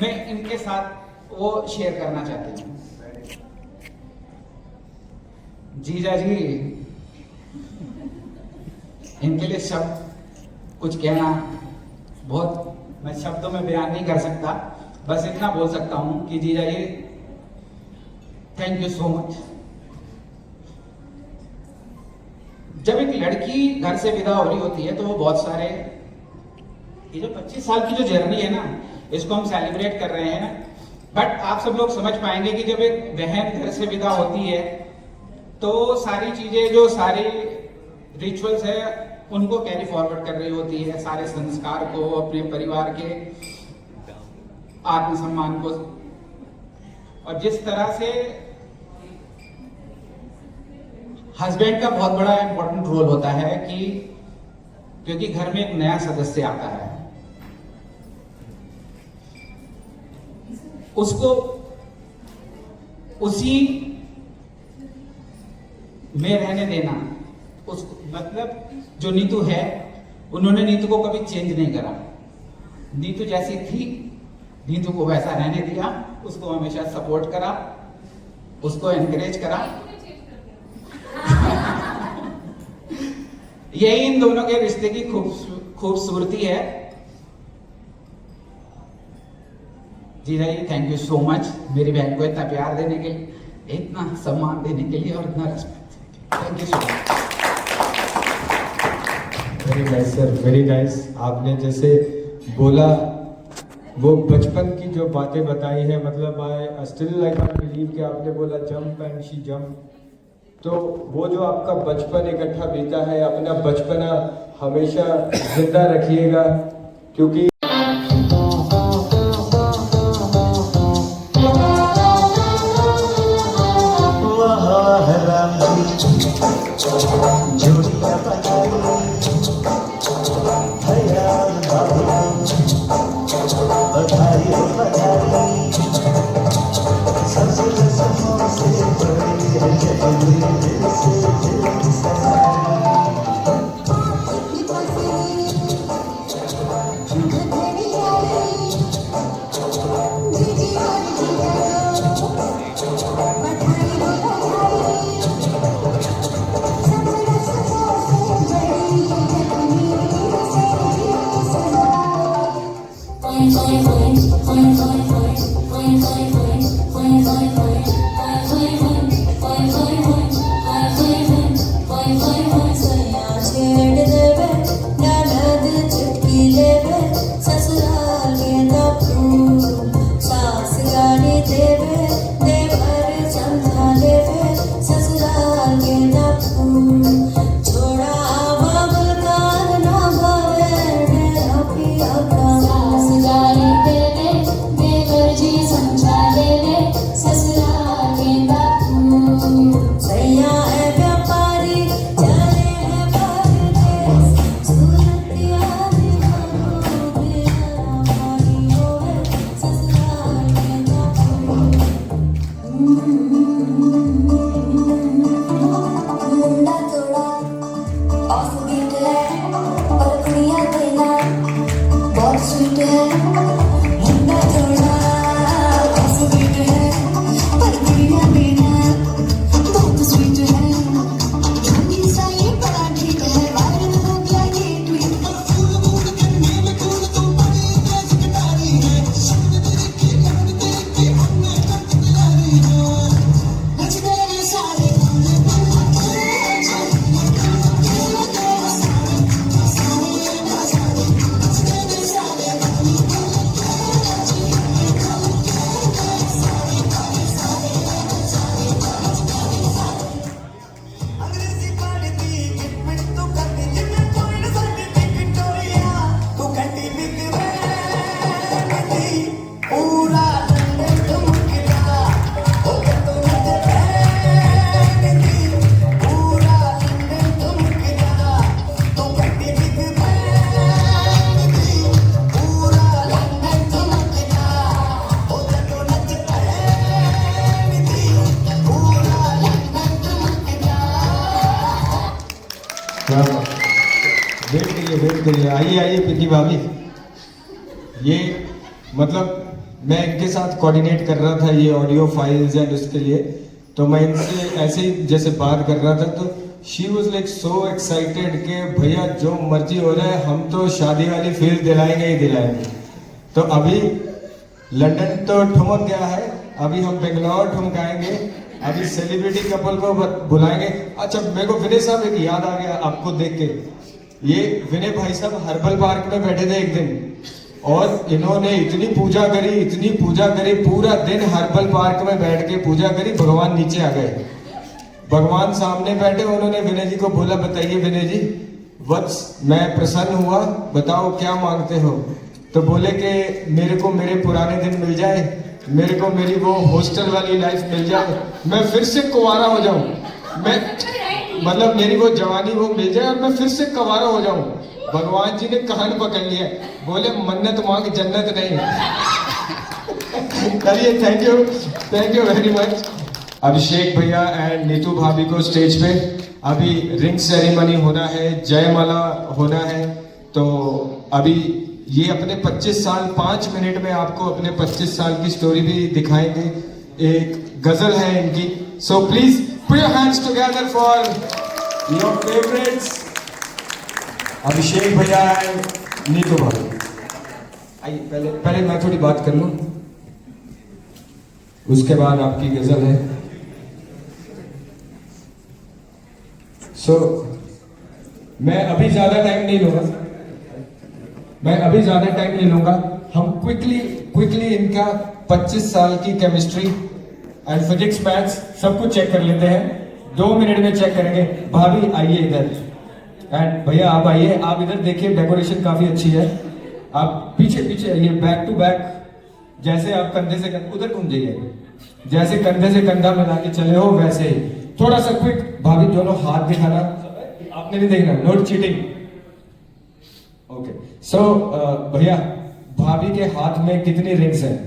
मैं इनके साथ वो शेयर करना चाहती हूँ। जीजा जी इनके लिए शब्द कुछ कहना बहुत मैं शब्दों में बयान नहीं कर सकता। बस इतना बोल सकता हूं कि जीजा जी थैंक यू सो मच। जब एक लड़की घर से विदा हो रही होती है तो वो बहुत सारे, ये जो 25 साल की जो जर्नी है ना, इसको हम सेलिब्रेट कर रहे हैं ना, बट आप सब लोग समझ पाएंगे कि जब एक बहन घर से विदा होती है तो सारी चीजें, जो सारी रिचुअल्स है उनको कैरी फॉरवर्ड कर रही होती है, सारे संस्कार को, अपने परिवार के आत्मसम्मान को। और जिस तरह से हस्बैंड का बहुत बड़ा इंपॉर्टेंट रोल होता है कि क्योंकि घर में एक नया सदस्य आता है, उसको उसी में रहने देना। उसको मतलब जो नीतू है, उन्होंने नीतू को कभी चेंज नहीं करा। नीतू जैसी थी, नीतू को वैसा रहने दिया, उसको हमेशा सपोर्ट करा, उसको एनकरेज करा। यही इन दोनों के रिश्ते की खूबसूरती है। जी जी थैंक यू सो मच मेरी बहन को इतना प्यार देने के लिए, इतना सम्मान देने के लिए और इतना respect. Thank you so much. Very nice sir, very nice. आपने जैसे बोला वो बचपन की जो बातें बताई है, मतलब I still I can believe कि आपने बोला जंप एंड शी जंप। तो वो जो आपका बचपन इकट्ठा बीता है, अपना बचपना हमेशा जिंदा रखिएगा, क्योंकि वाह राम जी वेट करिए, आइए आइए पिंकी भाभी। ये मतलब मैं इनके साथ कोऑर्डिनेट कर रहा था ये ऑडियो फाइल्स एंड उसके लिए, तो मैं इनसे ऐसे ही जैसे बात कर रहा था तो she was like so excited कि भैया जो मर्जी हो जाए हम तो शादी वाली फील दिलाएंगे ही दिलाएंगे। तो अभी लंदन तो ठुमक गया है, अभी हम बेंगलोर ठुमकाएंगे, अभी सेलिब्रिटी कपल को बुलाएंगे। अच्छा मेरे को विनय साहब एक याद आ गया आपको देख के, ये विनय भाई साहब हर्बल पार्क में बैठे थे एक दिन और इन्होंने इतनी पूजा करी, पूरा दिन हर्बल पार्क में बैठ के पूजा करी, भगवान नीचे आ गए, भगवान सामने बैठे। उन्होंने विनय जी को बोला बताइए विनय जी वत्स मैं प्रसन्न हुआ, बताओ क्या मांगते हो। तो बोले कि मेरे को मेरे पुराने दिन मिल जाए, मेरे को मेरी वो हॉस्टल वाली लाइफ मिल जाए, मैं फिर से कुंवारा हो जाऊं, मैं मतलब मेरी वो जवानी वो मिल जाए और मैं फिर से कुंवारा हो जाऊं। भगवान जी ने कान पकड़ लिया, बोले मन्नत मांग जन्नत नहीं। चलिए थैंक यू वेरी मच। अभिषेक भैया एंड नीतू भाभी को स्टेज पे अभी रिंग सेरेमनी होना है, जयमाला होना है। तो अभी ये अपने 25 साल 5 मिनट में आपको अपने 25 साल की स्टोरी भी दिखाएंगे। एक गजल है इनकी, so please put your hands together for your favourites Abhishek भैया एंड नीतू भाभी। आइए पहले मैं थोड़ी बात कर लूं, उसके बाद आपकी गजल है। सो मैं अभी ज्यादा टाइम नहीं लूंगा, हम क्विकली इनका 25 साल की केमिस्ट्री एंड फिजिक्स मैथ्स सब कुछ चेक कर लेते हैं, 2 मिनट में चेक करेंगे। भाभी आइए इधर एंड भैया आप आइए, आप इधर देखिए डेकोरेशन काफी अच्छी है, आप पीछे आइए, बैक टू बैक, जैसे आप कंधे से उधर घूम जाइए, जैसे कंधे से कंधा मिला के चले हो वैसे ही। थोड़ा सा क्विक, भाभी दोनों हाथ दिखाना, आपने भी देखना, नोट चीटिंग। ओके सो भैया भाभी के हाथ में कितनी रिंग्स हैं?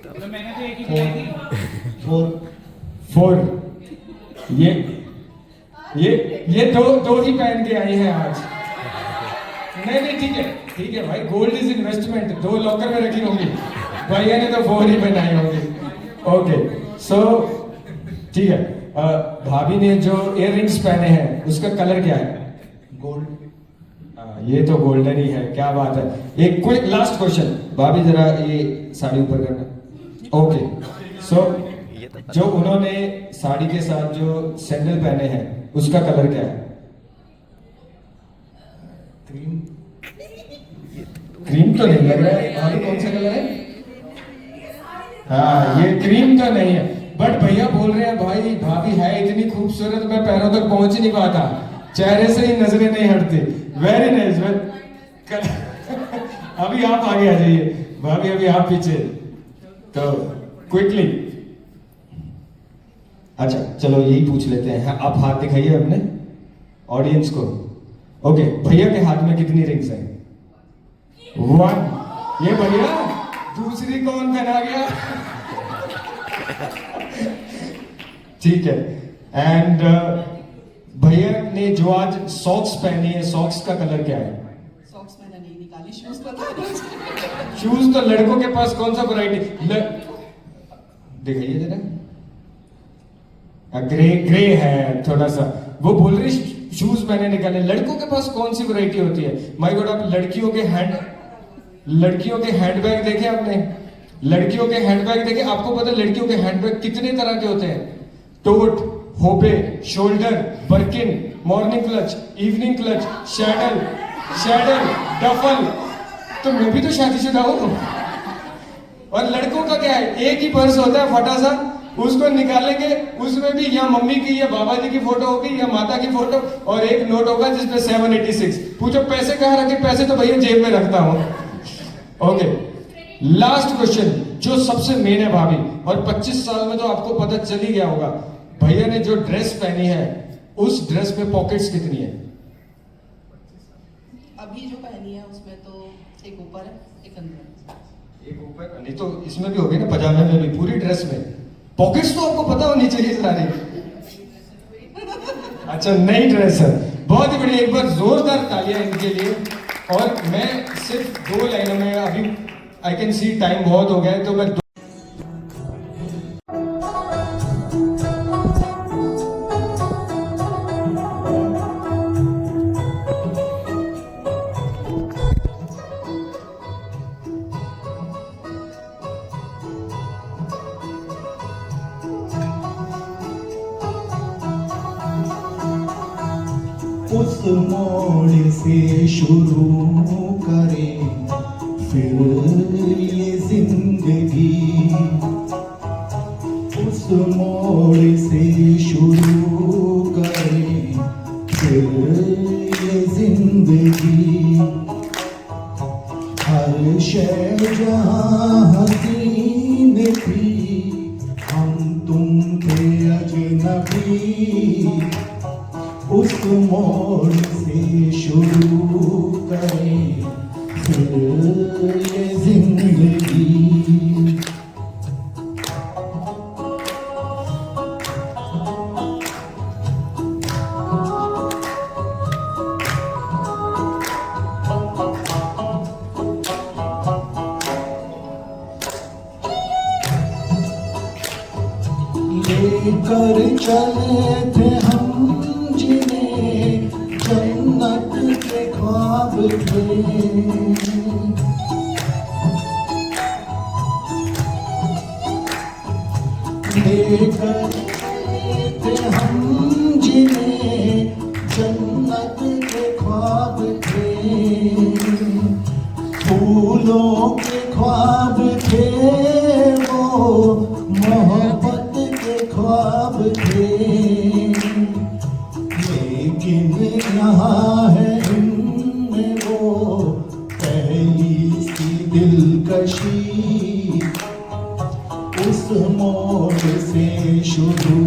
तो मैंने तो एक ही दिखाई थी, 4। ये दो ही पहन के आई हैं आज। नहीं ठीक है भाई, गोल्ड इज इन्वेस्टमेंट, 2 लॉकर में रखी होंगी, भैया ने तो 4 ही पहनाई होंगी। ओके सो ठीक है, भाभी ने जो इयररिंग्स पहने हैं उसका कलर क्या है? गोल्ड। ये तो गोल्डन ही है, क्या बात है। एक क्विक लास्ट क्वेश्चन, भाभी जरा ये साड़ी ऊपर करना। ओके सो जो उन्होंने साड़ी के साथ जो सैंडल पहने हैं उसका कलर क्या है? क्रीम तो नहीं लग रहा है, भाभी कौन सा कलर है? हाँ ये क्रीम तो नहीं है, बट भैया बोल रहे हैं भाई भाभी है इतनी खूबसूरत मैं पैरों तक पहुंच ही नहीं पाता, चेहरे से ही नजरें नहीं हटती। Very nice. अभी आप आगे आ जाइए भाभी, अभी आप पीछे, तो क्विकली। अच्छा चलो यही पूछ लेते हैं, आप हाथ दिखाइए अपने ऑडियंस को। ओके भैया के हाथ में कितनी रिंग्स हैं? 1। ये भैया दूसरी कौन पहना गया? ठीक है। एंड भैया ने जो आज सॉक्स पहनी है, सॉक्स का कलर क्या है? सॉक्स मैंने नहीं निकाली, शूज पता। शूज तो लड़कों के पास कौन सा वैरायटी दिखाइए जरा, ग्रे है थोड़ा सा, वो बोल रही शूज मैंने निकाले। लड़कों के पास कौन सी वैरायटी होती है? माय गॉड, आप लड़कियों के हैंडबैग देखे आपने? लड़कियों के हैंडबैग देखे? आपको पता है लड़कियों के हैंडबैग कितने तरह के होते हैं? Tote, hobo, shoulder, Birkin, morning clutch, evening clutch, satchel, duffel. तो मैं भी तो शादीशुदा हूं। और लड़कों का क्या है? एक ही पर्स होता है फटा सा, उसको निकालेंगे, उसमें भी या मम्मी की या बाबा जी की फोटो होगी या माता की फोटो, और एक नोट होगा जिसपे 786। पूछो पैसे कहाँ रखे? पैसे तो भैया जेब में रखता हूं। ओके लास्ट क्वेश्चन जो सबसे मेन है भाभी, और 25 साल में तो आपको पता चल ही गया होगा, भैया ने जो ड्रेस पहनी है उस ड्रेस में पॉकेट्स कितनी है? अभी जो पहनी है उसमें तो एक ऊपर है, एक अंदर। एक ऊपर, नहीं तो इसमें भी होगी ना, पजामे में भी, पूरी ड्रेस में पॉकेट्स तो आपको पता होनी चाहिए सारी। अच्छा नई ड्रेस है। बहुत ही बढ़िया, एक बार जोरदार तालियां इनके लिए। और मैं सिर्फ 2 लाइनों में, अभी आई कैन सी टाइम बहुत हो गया है, तो मैं उस मोड़ से शुरू करें फिर ये जिंदगी, उस मोड़ से शुरू करें फिर ये जिंदगी। हर शय जहाँ हसीन थी, हम तुम थे अजनबी, उस मोड़ से शुरू करें फिर ये जिंदगी। लेकर चले थे हम जिन्हें जन्नत के ख्वाब थे, लेकर चले थे हम जिन्हें जन्नत के ख्वाब थे, फूलों के ख्वाब थे वो, मोहब्बत के ख्वाब थे। लेकिन यहाँ है इनमें वो पहली सी दिलकशी, उस मोड़ से शुरू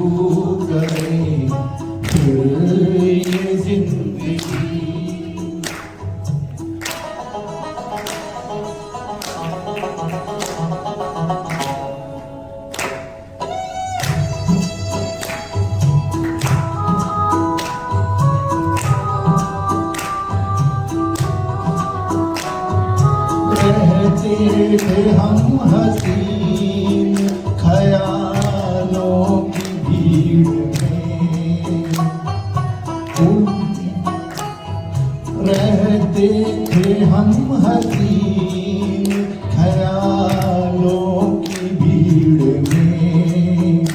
करें फिर ये जिंदगी। रहते थे हम हसीन ख्यालों की भीड़ में, रहते थे हम हसीन ख्यालों की भीड़ में,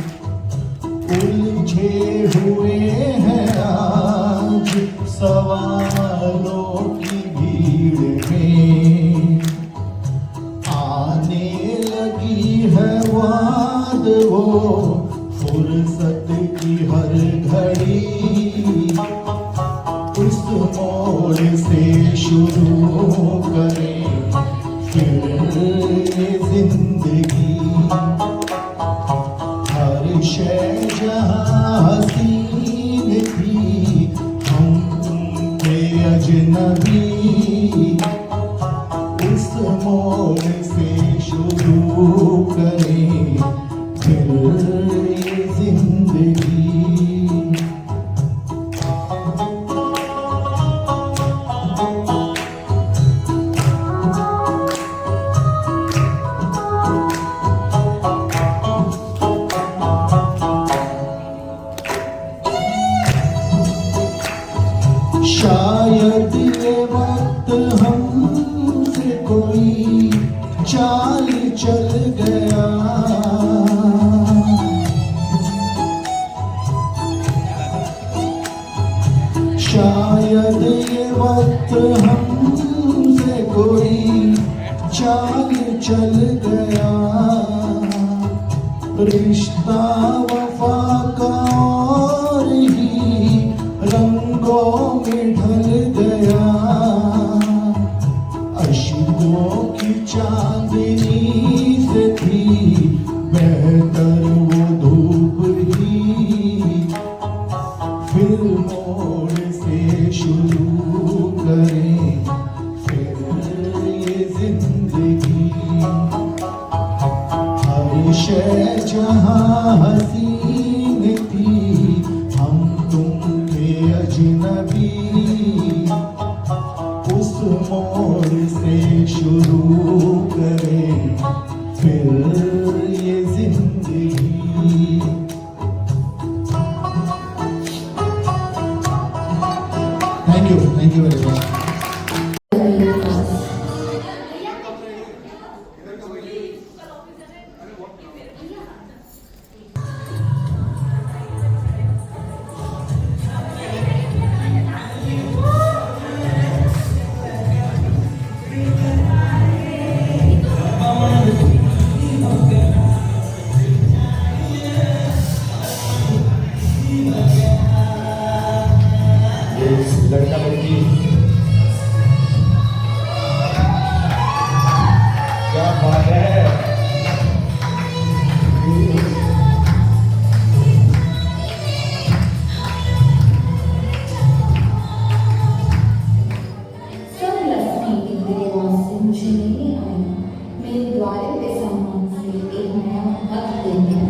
उलझे हुए हैं आज सवालों की भीड़ में। आने लगी है वाद वो फुर्सत की हर घड़ी, उस मोड़ से शुरू करें फिर ये जिंदगी। हर शय जहाँ हसीन थी, हम तुम थे अजनबी, उस मोड़ से शुरू करें फिर ये जिंदगी। शायद ये वक्त हमसे कोई चाल चल गया, शायद ये वक्त हमसे कोई चाल चल गया, रिश्ता वफा का और ही रंगों में ढल गया। अश्कों की चांदनी से थी बेहतर वो धूप ही, फिर मोड़ से शुरू करें फिर ये जिंदगी। हर शय जहाँ हसी थैंक यू वेरी मच। लड़का लड़की क्या बात है। सब रस्में इंद्रियों से मुझे नहीं आई, मेरे द्वारे पे सामान से एक नया हक देने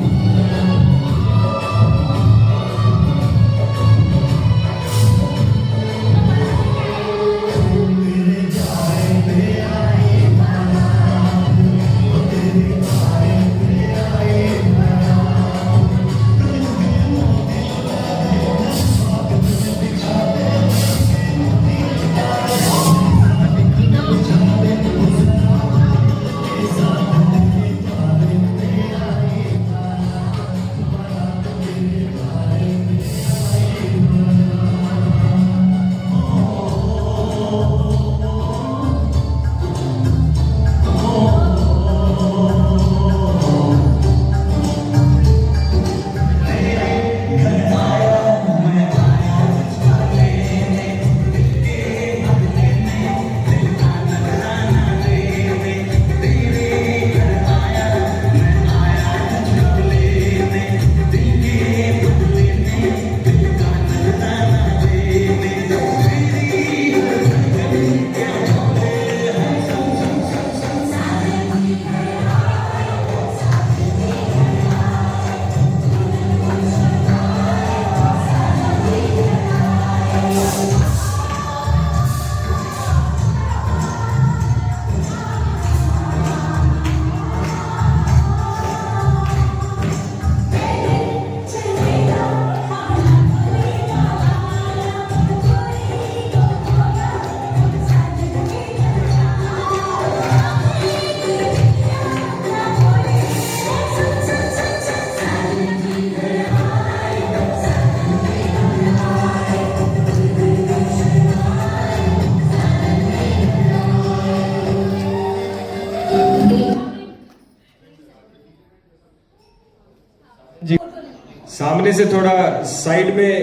सामने से थोड़ा साइड में,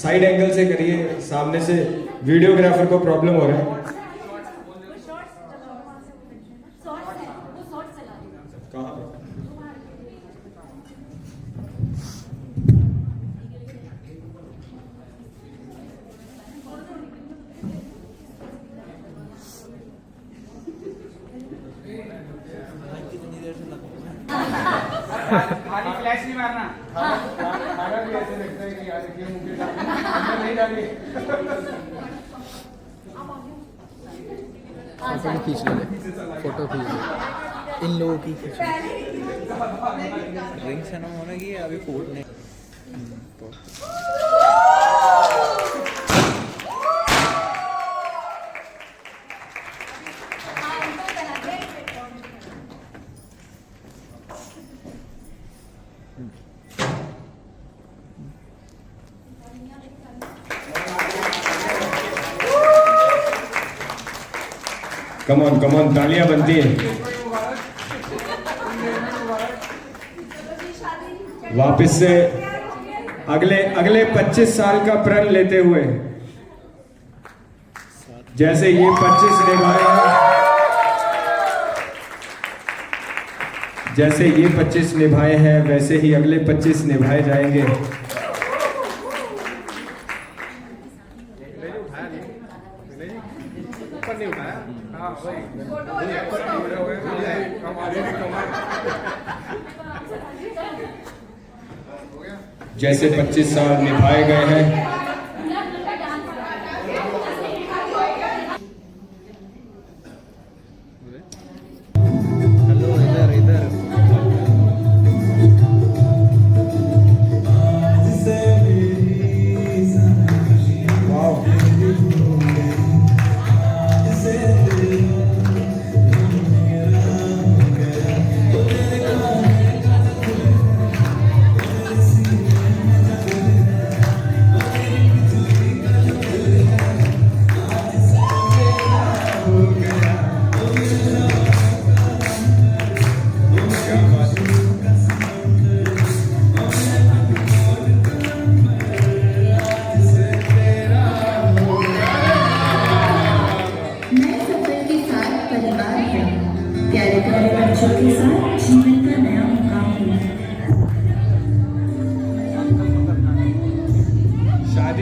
साइड एंगल से करिए, सामने से वीडियोग्राफर को प्रॉब्लम हो रहा है। कहाँ पे? खाली फ्लैश नहीं मारना। खाना भी ऐसे लगता है कि यार ये मुझे नहीं डाली। फोटो खींच लो, फोटो खींच लो, इन लोगों की खींच ड्रिंक्स है ना होने की अभी कोर्ट ने कमॉन तालियां बनती है। वापस से अगले 25 साल का प्रण लेते हुए, जैसे ये 25 निभाए हैं, जैसे ये 25 निभाए हैं वैसे ही अगले 25 निभाए जाएंगे। जैसे 25 साल निभाए गए हैं, हेलो इधर वाह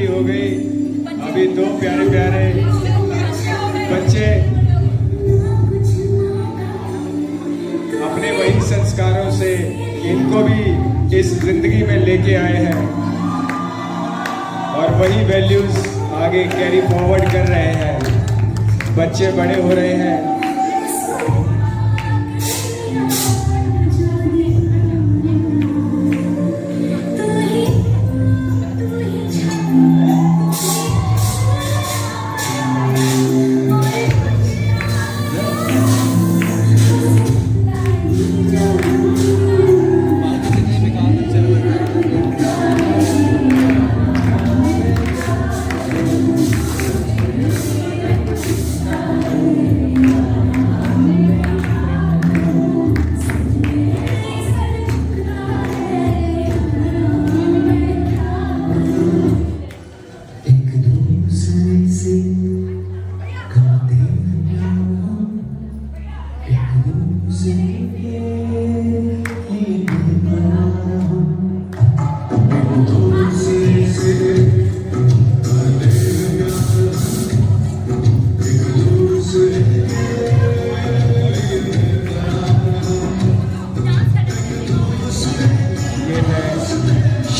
शादी हो गई, अभी 2 प्यारे प्यारे बच्चे अपने वही संस्कारों से इनको भी इस जिंदगी में लेके आए हैं और वही वैल्यूज आगे कैरी फॉरवर्ड कर रहे हैं। बच्चे बड़े हो रहे हैं।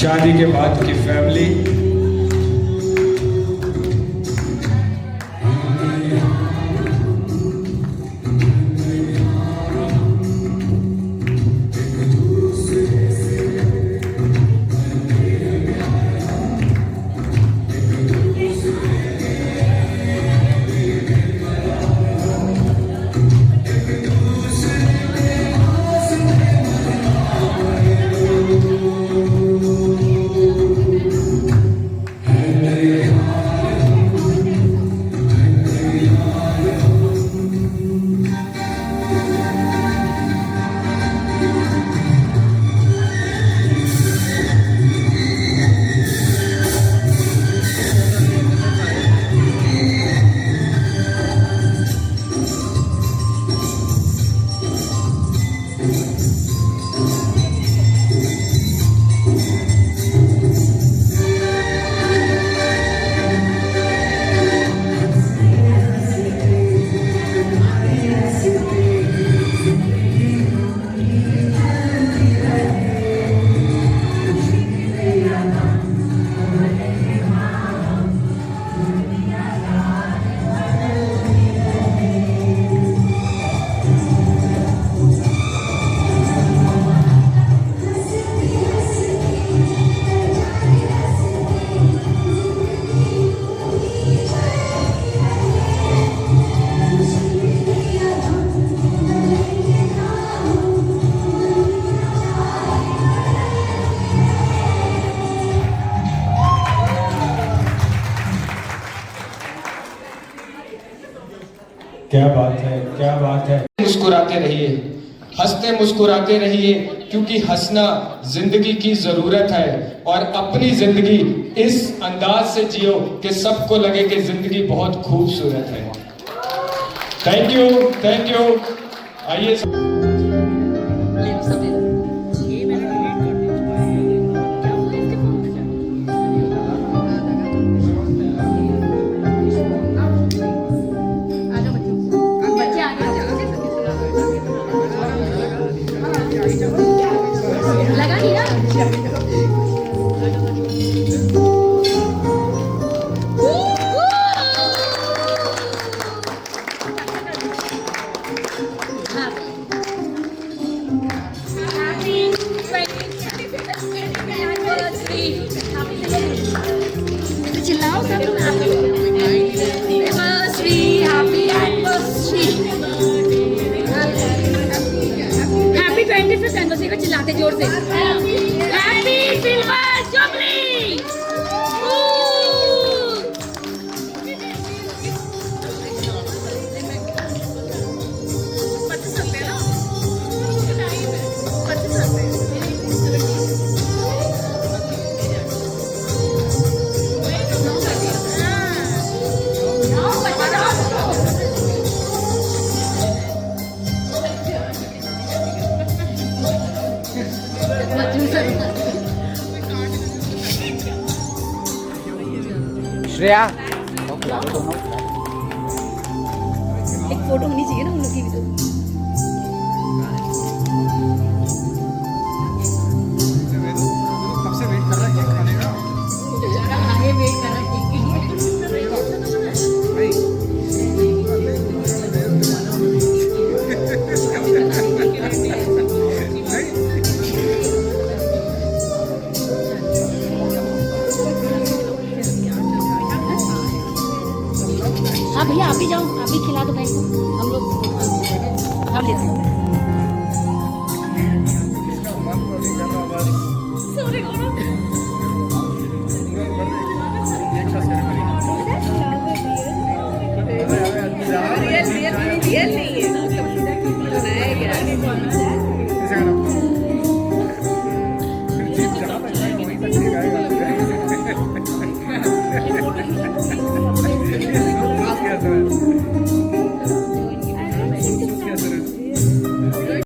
शादी के बाद की फैमिली। क्या बात है, क्या बात है। मुस्कुराते रहिए, हंसते मुस्कुराते रहिए, क्योंकि हंसना जिंदगी की जरूरत है। और अपनी जिंदगी इस अंदाज से जियो कि सबको लगे कि जिंदगी बहुत खूबसूरत है। Thank you, thank you. आइए चिल्लाते जोर से हैप्पी सिल्वर जुबली। श्रेया एक फोटो होनी चाहिए ना उन लोग की भी तो। कब से वेट कर रहा है केक खाने का? आगे वेट कर रहा है केक के लिए। हाँ भैया आप भी जाओ, आप भी खिला दो भाई को, हम लोग हम लेते हैं।